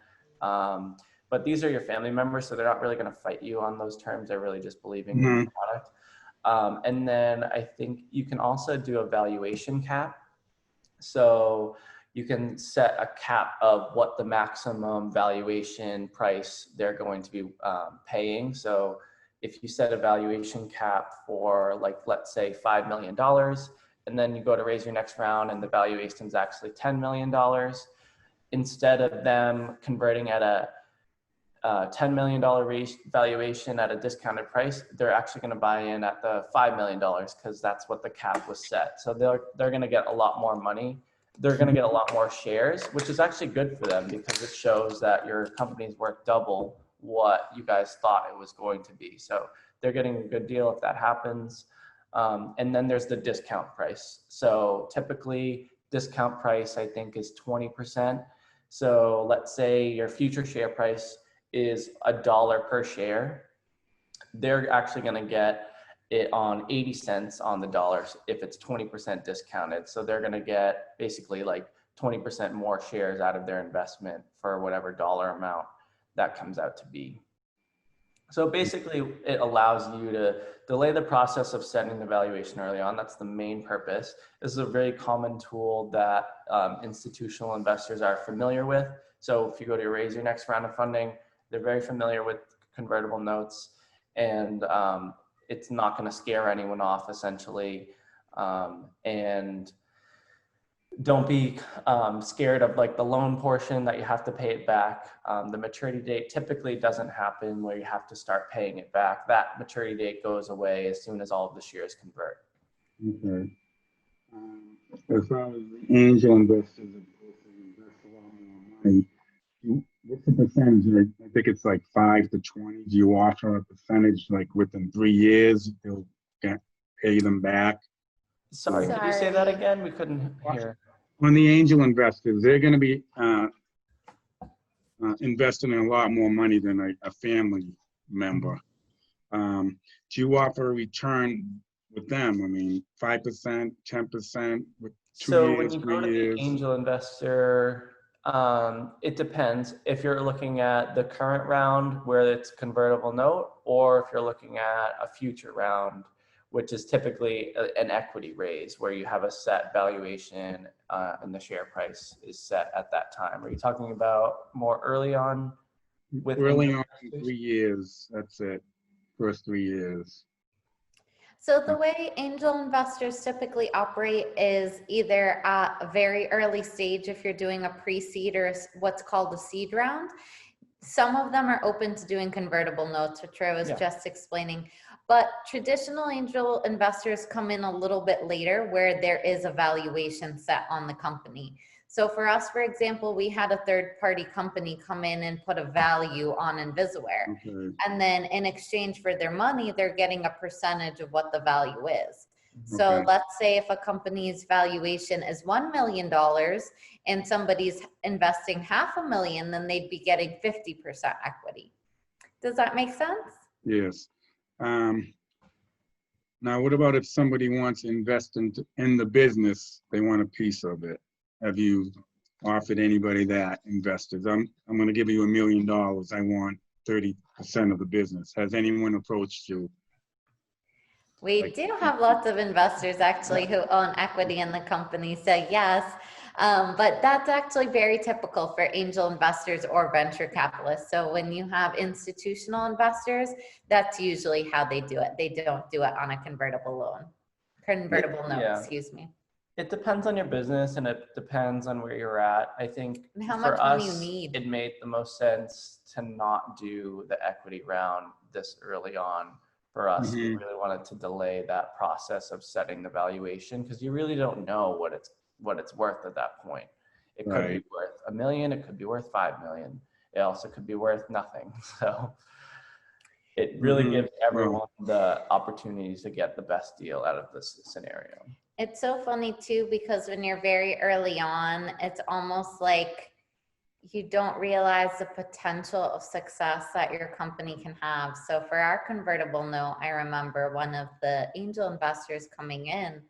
But these are your family members, so they're not really going to fight you on those terms. They're really just believing in the product. And then I think you can also do a valuation cap. So you can set a cap of what the maximum valuation price they're going to be paying. So if you set a valuation cap for, like, let's say $5 million, and then you go to raise your next round and the valuation is actually $10 million, instead of them converting at a $10 million valuation at a discounted price, they're actually going to buy in at the $5 million because that's what the cap was set. So they're going to get a lot more money. They're going to get a lot more shares, which is actually good for them because it shows that your company's worth double what you guys thought it was going to be. So they're getting a good deal if that happens. And then there's the discount price. So typically discount price, I think, is 20%. So let's say your future share price is $1 per share. They're actually going to get it on 80 cents on the dollar if it's 20% discounted. So they're going to get basically like 20% more shares out of their investment for whatever dollar amount that comes out to be. So basically it allows you to delay the process of setting the valuation early on. That's the main purpose. This is a very common tool that institutional investors are familiar with. So if you go to raise your next round of funding, they're very familiar with convertible notes, and it's not going to scare anyone off, essentially. And don't be scared of like the loan portion that you have to pay it back. The maturity date typically doesn't happen where you have to start paying it back. That maturity date goes away as soon as all of the shares convert. Okay. As far as the angel investors, of course, they invest a lot more money. What's the percentage? I think it's like 5 to 20. Do you offer a percentage like within 3 years they'll pay them back? Sorry, could you say that again? We couldn't hear. On the angel investors, they're going to be investing in a lot more money than a family member. Do you offer a return with them? I mean, 5%, 10%, with 2 So years, when you go 3 to years? the angel investor, it depends if you're looking at the current round where it's convertible note, or if you're looking at a future round, which is typically an equity raise where you have a set valuation and the share price is set at that time. Are you talking about more early on? Early on, 3 years, that's it, first 3 years. So the way angel investors typically operate is either at a very early stage if you're doing a pre-seed or what's called a seed round. Some of them are open to doing convertible notes, which I was just explaining. But traditional angel investors come in a little bit later where there is a valuation set on the company. So for us, for example, we had a third-party company come in and put a value on invisaWear. Okay. And then in exchange for their money, they're getting a percentage of what the value is. So Okay. let's say if a company's valuation is $1 million and somebody's investing $500,000, then they'd be getting 50% equity. Does that make sense? Yes. Now, what about if somebody wants to invest in the business, they want a piece of it? Have you offered anybody that, investors? I'm going to give you $1 million. I want 30% of the business. Has anyone approached you? We do have lots of investors actually who own equity in the company, so yes. But that's actually very typical for angel investors or venture capitalists. So when you have institutional investors, that's usually how they do it. They don't do it on a convertible note, excuse me. It depends on your business and it depends on where you're at. I think And how for much money us, you need. it made the most sense to not do the equity round this early on. For us, we really wanted to delay that process of setting the valuation because you really don't know what it's worth at that point. It could be worth $1 million, it could be worth 5 million. It also could be worth nothing. So it really gives everyone the opportunities to get the best deal out of this scenario. It's so funny too, because when you're very early on, it's almost like you don't realize the potential of success that your company can have. So for our convertible note, I remember one of the angel investors coming in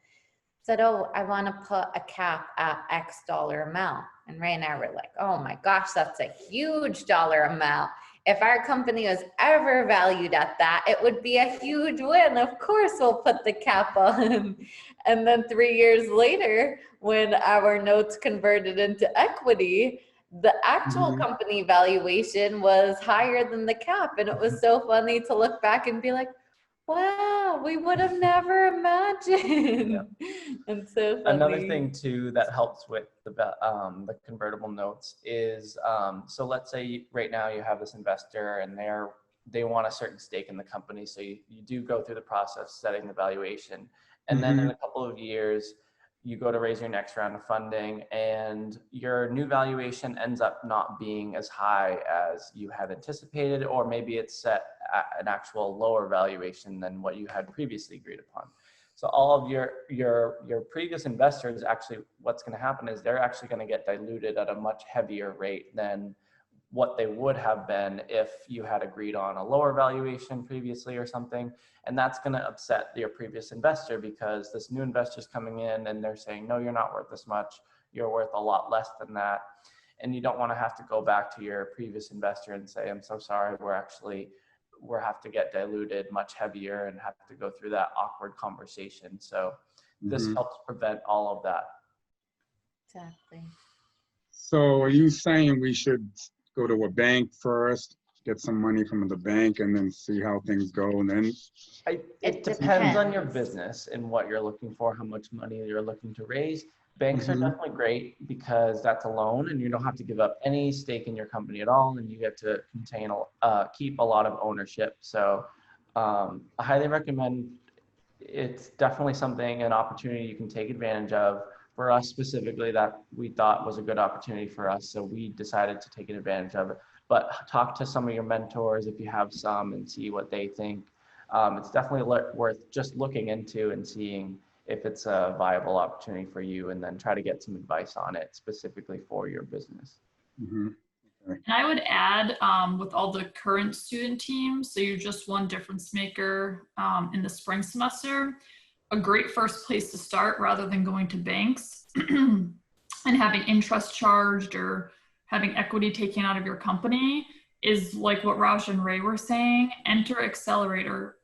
said, oh, I want to put a cap at X dollar amount. And Ray and I were like, oh my gosh, that's a huge dollar amount. If our company was ever valued at that, it would be a huge win. Of course, we'll put the cap on. And then 3 years later, when our notes converted into equity, the actual company valuation was higher than the cap. And it was so funny to look back and be like, wow, we would have never imagined. Yeah. And so funny. Another thing too that helps with the convertible notes is, so let's say right now you have this investor and they want a certain stake in the company. So you do go through the process setting the valuation. And then in a couple of years, you go to raise your next round of funding and your new valuation ends up not being as high as you had anticipated, or maybe it's set at an actual lower valuation than what you had previously agreed upon. So all of your previous investors, actually what's going to happen is they're actually going to get diluted at a much heavier rate than what they would have been if you had agreed on a lower valuation previously or something. And that's going to upset your previous investor, because this new investor is coming in and they're saying, no, you're not worth this much. You're worth a lot less than that. And you don't want to have to go back to your previous investor and say, I'm so sorry, we're have to get diluted much heavier and have to go through that awkward conversation. So this helps prevent all of that. Exactly. So are you saying we should go to a bank first, get some money from the bank, and then see how things go? And then it depends on your business and what you're looking for, how much money you're looking to raise. Banks are definitely great because that's a loan and you don't have to give up any stake in your company at all, and you get to keep a lot of ownership. So I highly recommend. It's definitely an opportunity you can take advantage of. For us specifically, that we thought was a good opportunity for us, so we decided to take advantage of it. But talk to some of your mentors if you have some and see what they think. It's definitely worth just looking into and seeing if it's a viable opportunity for you, and then try to get some advice on it specifically for your business. And I would add, with all the current student teams, so you just won DifferenceMaker in the spring semester, a great first place to start, rather than going to banks and having interest charged or having equity taken out of your company, is like what Raj and Ray were saying. Enter accelerator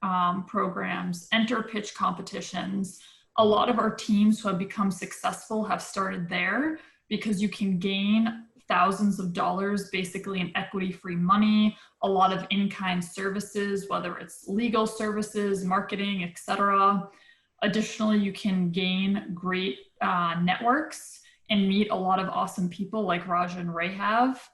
programs, enter pitch competitions. A lot of our teams who have become successful have started there, because you can gain thousands of dollars basically in equity-free money, a lot of in-kind services, whether it's legal services, marketing, etc. Additionally, you can gain great networks and meet a lot of awesome people like Raj and Ray have.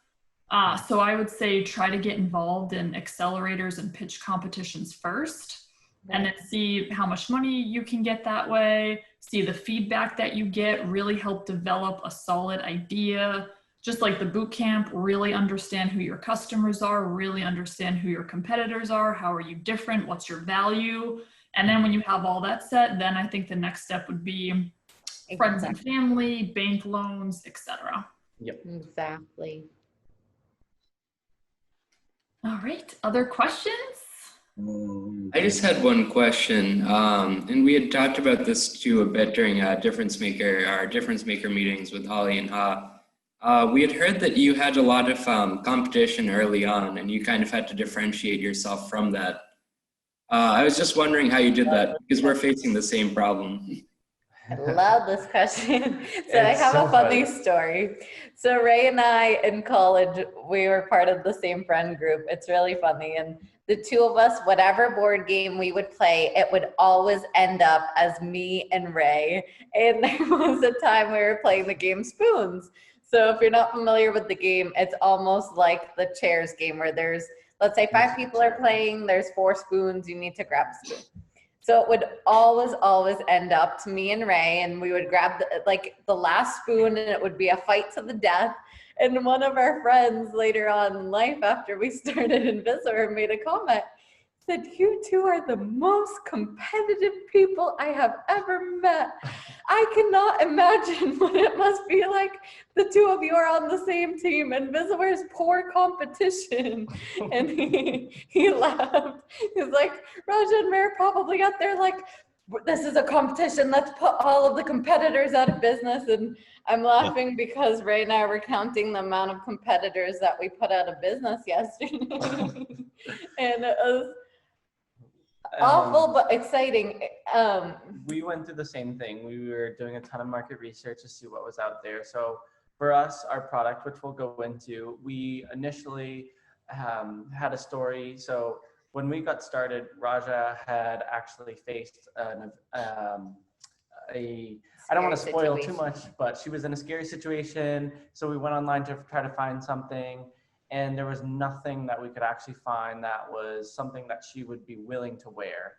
So I would say try to get involved in accelerators and pitch competitions first, and then see how much money you can get that way, see the feedback that you get, really help develop a solid idea. Just like the boot camp, really understand who your customers are, really understand who your competitors are, how are you different, what's your value. And then when you have all that set, then I think the next step would be friends and family, bank loans, etc. Yep. Exactly. All right, other questions? I just had one question, and we had talked about this too a bit during our DifferenceMaker meetings with Holly and Ha. We had heard that you had a lot of competition early on, and you kind of had to differentiate yourself from that. I was just wondering how you did that, because we're facing the same problem. I love this question. So I have a funny story. So Ray and I in college, we were part of the same friend group. It's really funny. And the two of us, whatever board game we would play, it would always end up as me and Ray. And there was a time we were playing the game Spoons. So if you're not familiar with the game, it's almost like the chairs game where there's, let's say 5 people are playing, there's 4 spoons, you need to grab a spoon. So it would always end up to me and Ray, and we would grab the last spoon, and it would be a fight to the death. And one of our friends later on in life, after we started invisaWear, made a comment, said, "You two are the most competitive people I have ever met." I cannot imagine what it must be like. The two of you are on the same team, and invisaWear's poor competition. And he laughed. He's like, Raja and Mary probably got there like, this is a competition. Let's put all of the competitors out of business. And I'm laughing because right now we're counting the amount of competitors that we put out of business yesterday. And it was awful, but exciting. We went through the same thing. We were doing a ton of market research to see what was out there. So for us, our product, which we'll go into, we initially had a story. So when we got started, Raja had actually faced I don't want to spoil too much, but she was in a scary situation. So we went online to try to find something, and there was nothing that we could actually find that was something that she would be willing to wear.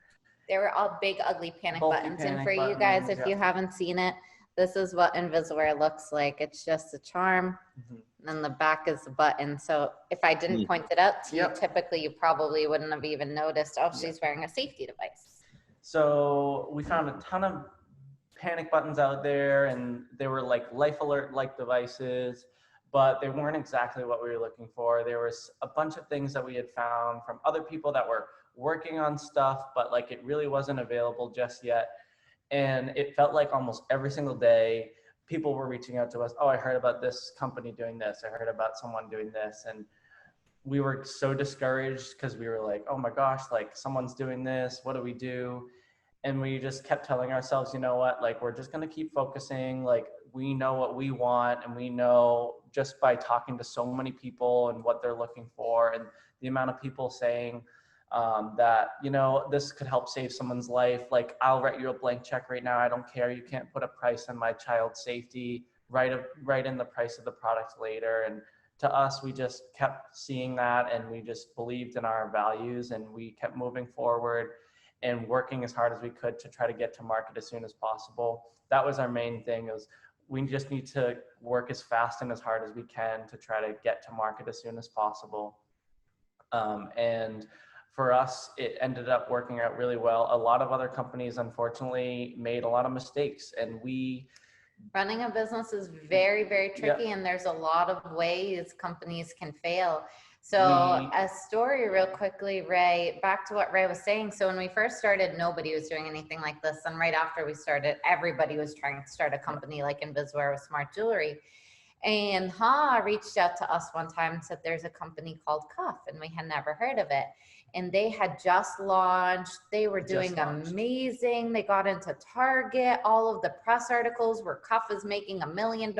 They were all big, ugly panic Bulky buttons. And panic for you guys, buttons, if you haven't seen it, this is what invisaWear looks like. It's just a charm. And then the back is the button. So if I didn't point it out to you, typically you probably wouldn't have even noticed, oh, she's wearing a safety device. So we found a ton of panic buttons out there, and they were like life alert like devices, but they weren't exactly what we were looking for. There was a bunch of things that we had found from other people that were working on stuff, but like it really wasn't available just yet. And it felt like almost every single day people were reaching out to us. Oh, I heard about this company doing this. I heard about someone doing this. And we were so discouraged because we were like, oh my gosh, like someone's doing this. What do we do? And we just kept telling ourselves, you know what, like we're just going to keep focusing. Like we know what we want, and we know just by talking to so many people and what they're looking for, and the amount of people saying that, you know, this could help save someone's life. Like I'll write you a blank check right now. I don't care. You can't put a price on my child's safety. Write in the price of the product later. And to us, we just kept seeing that, and we just believed in our values, and we kept moving forward and working as hard as we could to try to get to market as soon as possible. That was our main thing, is we just need to work as fast and as hard as we can to try to get to market as soon as possible. And for us, it ended up working out really well. A lot of other companies, unfortunately, made a lot of mistakes, and running a business is very, very tricky, and there's a lot of ways companies can fail. So a story real quickly, Ray, back to what Ray was saying. So when we first started, nobody was doing anything like this. And right after we started, everybody was trying to start a company like invisaWear with smart jewelry. And Ha reached out to us one time and said, there's a company called Cuff, and we had never heard of it. And they had just launched. They were doing amazing. They got into Target. All of the press articles where Cuff is making $1 million.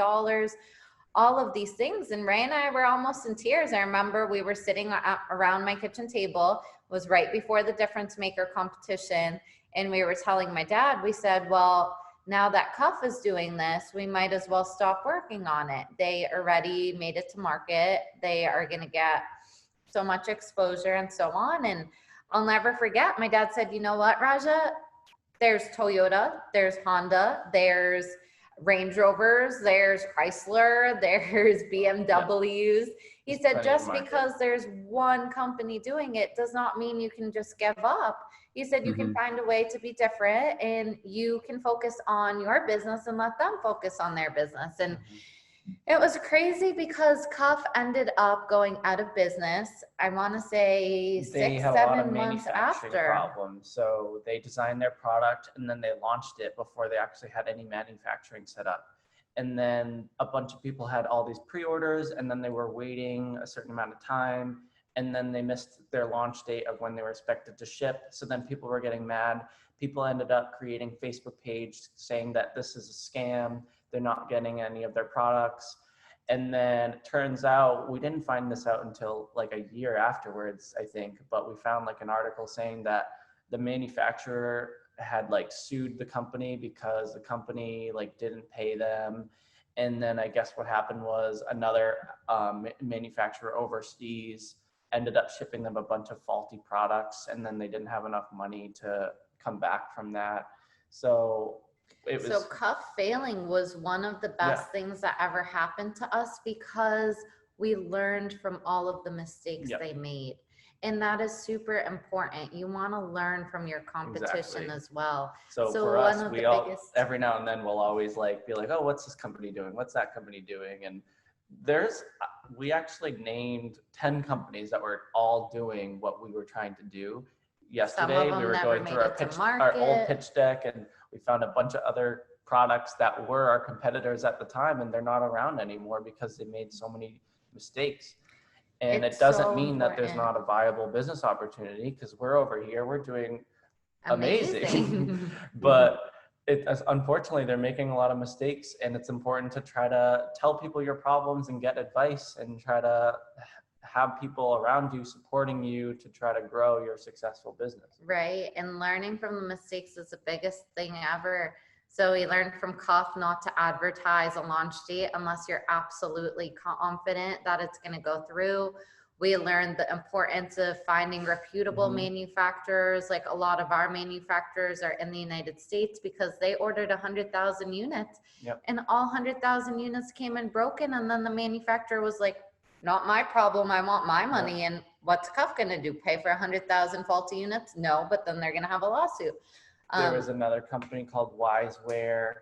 All of these things. And Ray and I were almost in tears. I remember we were sitting around my kitchen table. It was right before the DifferenceMaker competition. And we were telling my dad, we said, well, now that Cuff is doing this, we might as well stop working on it. They already made it to market. They are going to get so much exposure and so on. And I'll never forget, my dad said, you know what, Raja, there's Toyota, there's Honda, there's Range Rovers, there's Chrysler, there's BMWs. He said, just because there's one company doing it does not mean you can just give up. He said, you can find a way to be different, and you can focus on your business and let them focus on their business. And it was crazy because Cuff ended up going out of business. I want to say 6-7 months after. Problems. So they designed their product, and then they launched it before they actually had any manufacturing set up. And then a bunch of people had all these pre-orders, and then they were waiting a certain amount of time, and then they missed their launch date of when they were expected to ship. So then people were getting mad. People ended up creating Facebook pages saying that this is a scam. They're not getting any of their products. And then it turns out, we didn't find this out until like a year afterwards, I think, but we found like an article saying that the manufacturer had like sued the company because the company like didn't pay them. And then I guess what happened was another manufacturer overseas ended up shipping them a bunch of faulty products, and then they didn't have enough money to come back from that. So so Cuff failing was one of the best things that ever happened to us, because we learned from all of the mistakes they made. And that is super important. You want to learn from your competition Exactly. as well. So for one us, of we the all, biggest, every now and then we'll always like be like, oh, what's this company doing? What's that company doing? And there's, we actually named 10 companies that were all doing what we were trying to do. Yesterday, we were going through our old pitch deck, and we found a bunch of other products that were our competitors at the time, and they're not around anymore because they made so many mistakes. And it doesn't mean that there's not a viable business opportunity, because we're over here, we're doing amazing. But unfortunately, they're making a lot of mistakes, and it's important to try to tell people your problems and get advice and try to have people around you supporting you to try to grow your successful business. Right. And learning from the mistakes is the biggest thing ever. So we learned from Cuff not to advertise a launch date unless you're absolutely confident that it's going to go through. We learned the importance of finding reputable manufacturers. Like a lot of our manufacturers are in the United States because they ordered 100,000 units, and all 100,000 units came in broken. And then the manufacturer was like, not my problem. I want my money. And what's Cuff going to do? Pay for 100,000 faulty units? No, but then they're going to have a lawsuit. There was another company called invisaWear.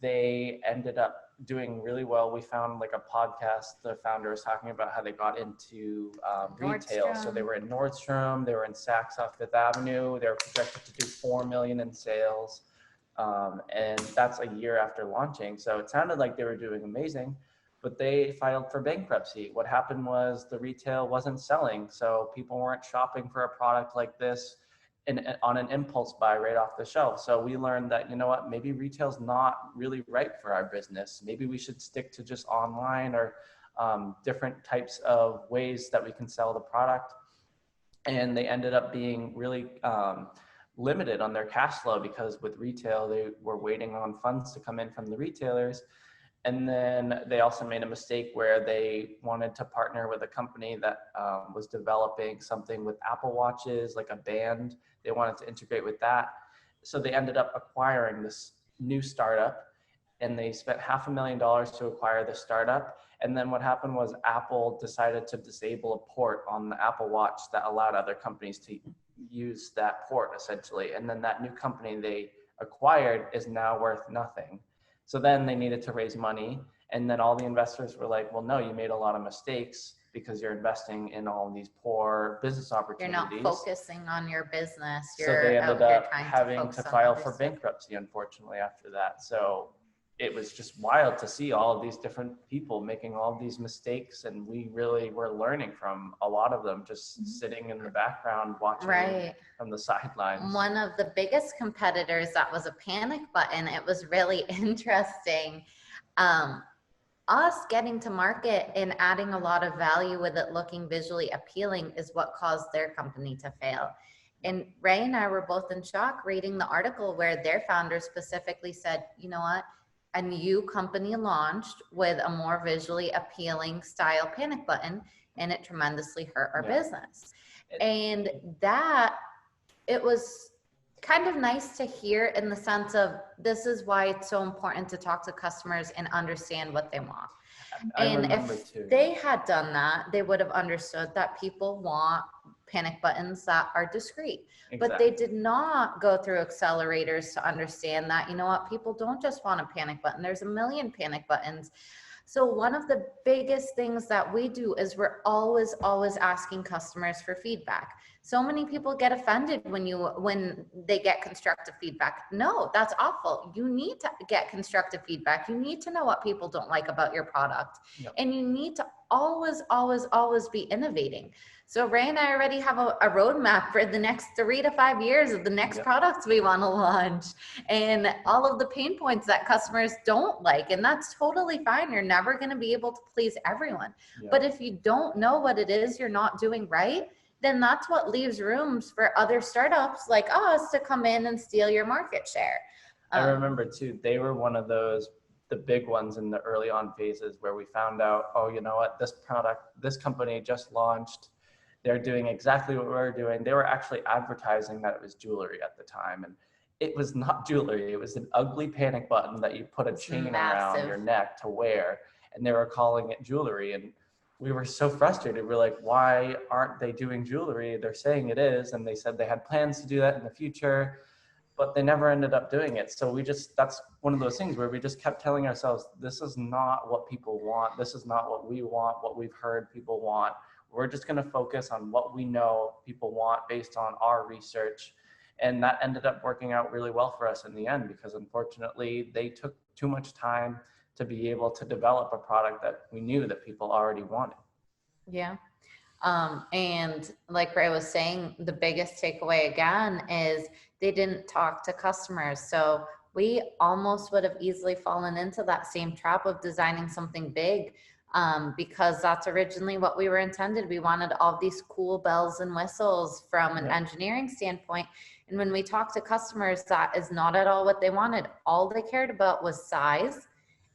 They ended up doing really well. We found like a podcast, the founder was talking about how they got into retail. So they were in Nordstrom, they were in Saks off Fifth Avenue. They were projected to do 4 million in sales. And that's a year after launching. So it sounded like they were doing amazing, but they filed for bankruptcy. What happened was the retail wasn't selling. So people weren't shopping for a product like this on an impulse buy right off the shelf. So we learned that, you know what, maybe retail's not really right for our business. Maybe we should stick to just online or different types of ways that we can sell the product. And they ended up being really limited on their cash flow, because with retail, they were waiting on funds to come in from the retailers. And then they also made a mistake where they wanted to partner with a company that was developing something with Apple Watches, like a band. They wanted to integrate with that. So they ended up acquiring this new startup, and they spent $500,000 to acquire the startup. And then what happened was Apple decided to disable a port on the Apple Watch that allowed other companies to use that port essentially. And then that new company they acquired is now worth nothing. So then they needed to raise money. And then all the investors were like, well, no, you made a lot of mistakes because you're investing in all of these poor business opportunities. You're not focusing on your business. So they ended up having to file for bankruptcy, unfortunately, after that. So it was just wild to see all of these different people making all of these mistakes. And we really were learning from a lot of them, just sitting in the background, watching from the sidelines. One of the biggest competitors that was a panic button, it was really interesting. Us getting to market and adding a lot of value with it looking visually appealing is what caused their company to fail. And Ray and I were both in shock reading the article where their founder specifically said, you know what, a new company launched with a more visually appealing style panic button, and it tremendously hurt our business. And that, it was kind of nice to hear in the sense of, this is why it's so important to talk to customers and understand what they want. And if they had done that, they would have understood that people want panic buttons that are discreet. But they did not go through accelerators to understand that, you know what, people don't just want a panic button. There's a million panic buttons. So one of the biggest things that we do is we're always asking customers for feedback. So many people get offended when they get constructive feedback. No, that's awful. You need to get constructive feedback. You need to know what people don't like about your product. And you need to always be innovating. So Ray and I already have a roadmap for the next 3 to 5 years of the next products we want to launch and all of the pain points that customers don't like. And that's totally fine. You're never going to be able to please everyone. But if you don't know what it is you're not doing right, then that's what leaves rooms for other startups like us to come in and steal your market share. I remember too, they were one of those, the big ones in the early on phases where we found out, oh, you know what, this company just launched. They're doing exactly what we're doing. They were actually advertising that it was jewelry at the time. And it was not jewelry. It was an ugly panic button that you put a chain around your neck to wear. And they were calling it jewelry. And we were so frustrated. We're like, why aren't they doing jewelry? They're saying it is. And they said they had plans to do that in the future, but they never ended up doing it. So that's one of those things where we just kept telling ourselves, this is not what people want. This is not what we want, what we've heard people want. We're just going to focus on what we know people want based on our research. And that ended up working out really well for us in the end, because unfortunately they took too much time to be able to develop a product that we knew that people already wanted. Yeah. And like Ray was saying, the biggest takeaway again is they didn't talk to customers. So we almost would have easily fallen into that same trap of designing something big, because that's originally what we were intended. We wanted all these cool bells and whistles from an engineering standpoint. And when we talked to customers, that is not at all what they wanted. All they cared about was size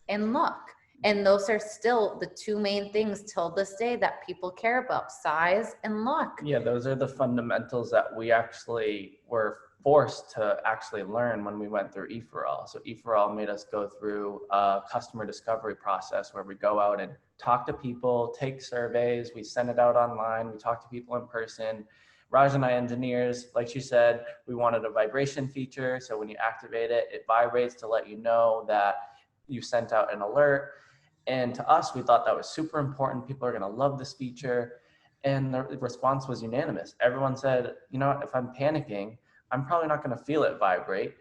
and look. And those are still the two main things till this day that people care about, size and look. Yeah, those are the fundamentals that we actually were forced to actually learn when we went through E4All. So E4All made us go through a customer discovery process where we go out and talk to people, take surveys, we send it out online, we talk to people in person. Raj and I engineers, like she said, we wanted a vibration feature. So when you activate it, it vibrates to let you know that you sent out an alert. And to us, we thought that was super important. People are going to love this feature. And the response was unanimous. Everyone said, you know what, if I'm panicking, I'm probably not going to feel it vibrate.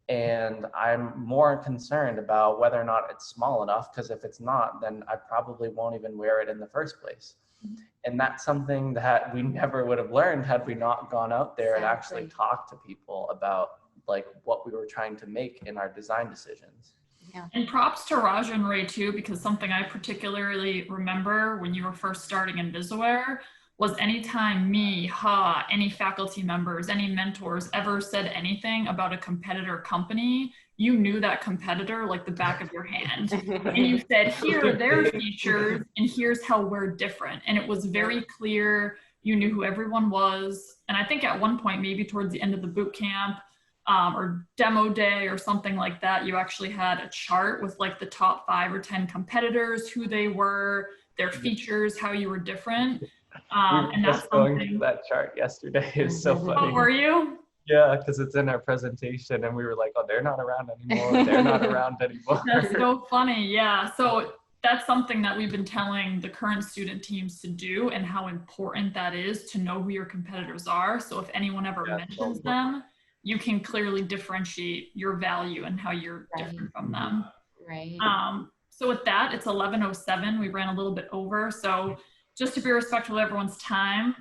And I'm more concerned about whether or not it's small enough, because if it's not, then I probably won't even wear it in the first place. And that's something that we never would have learned had we not gone out there and actually talked to people about like what we were trying to make in our design decisions. Yeah. And props to Raj and Ray too, because something I particularly remember when you were first starting invisaWear was anytime me, any faculty members, any mentors ever said anything about a competitor company, you knew that competitor like the back of your hand. And you said, here are their features and here's how we're different. And it was very clear. You knew who everyone was. And I think at one point, maybe towards the end of the boot camp, or demo day or something like that, you actually had a chart with like the top 5 or 10 competitors, who they were, their features, how you were different. And that's just going through that chart yesterday. It was so funny. Oh, were you? Yeah, because it's in our presentation and we were like, oh, they're not around anymore. They're not around anymore. That's so funny. Yeah. So that's something that we've been telling the current student teams to do, and how important that is to know who your competitors are. So if anyone ever mentions them, you can clearly differentiate your value and how you're different from them. Right. So with that, it's 11:07. We ran a little bit over. So just to be respectful of everyone's time,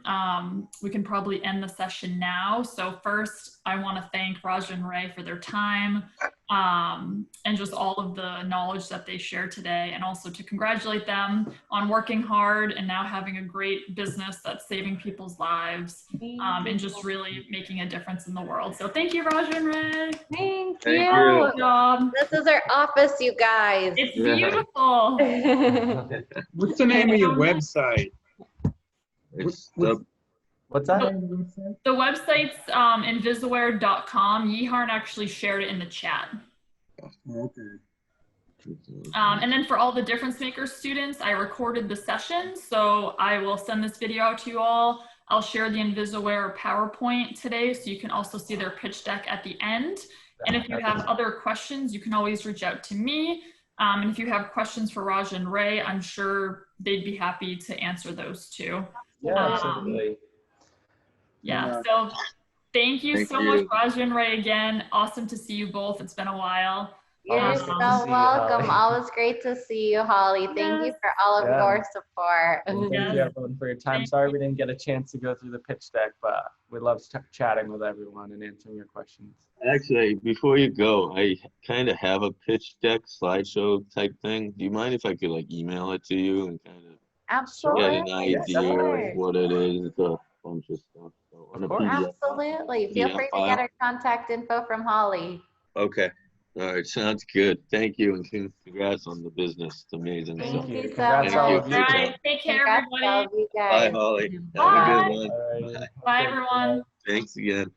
we can probably end the session now. So first, I want to thank Raj and Ray for their time, and just all of the knowledge that they shared today, and also to congratulate them on working hard and now having a great business that's saving people's lives, and just really making a difference in the world. So thank you, Raj and Ray. Thank you. you. Good job. This is our office, you guys. It's beautiful. What's the name of your website? It's What's that? The website's invisaWear.com. Yeharn actually shared it in the chat. Okay. And then for all the DifferenceMaker students, I recorded the session, so I will send this video out to you all. I'll share the invisaWear PowerPoint today, so you can also see their pitch deck at the end. And if you have other questions, you can always reach out to me. And if you have questions for Raj and Ray, I'm sure they'd be happy to answer those too. Yeah, absolutely. Yeah, so thank you so much, Raj and Ray, again. Awesome to see you both. It's been a while. You're so welcome. Always great to see you, Holly. Thank you for all of your support. Thank you everyone for your time. Sorry we didn't get a chance to go through the pitch deck, but we love chatting with everyone and answering your questions. Actually, before you go, I kind of have a pitch deck slideshow type thing. Do you mind if I could like email it to you and kind of Absolutely. get an idea of what it is? It's a bunch of stuff. So on a PDF. Absolutely. Feel free to get our contact info from Holly. Okay. All right. Sounds good. Thank you. And congrats on the business. It's amazing. Thank you so Congrats much. all of you. All right, take care, everybody. Bye, Holly. Bye. Have a good one. All right. Bye, everyone. Thanks again.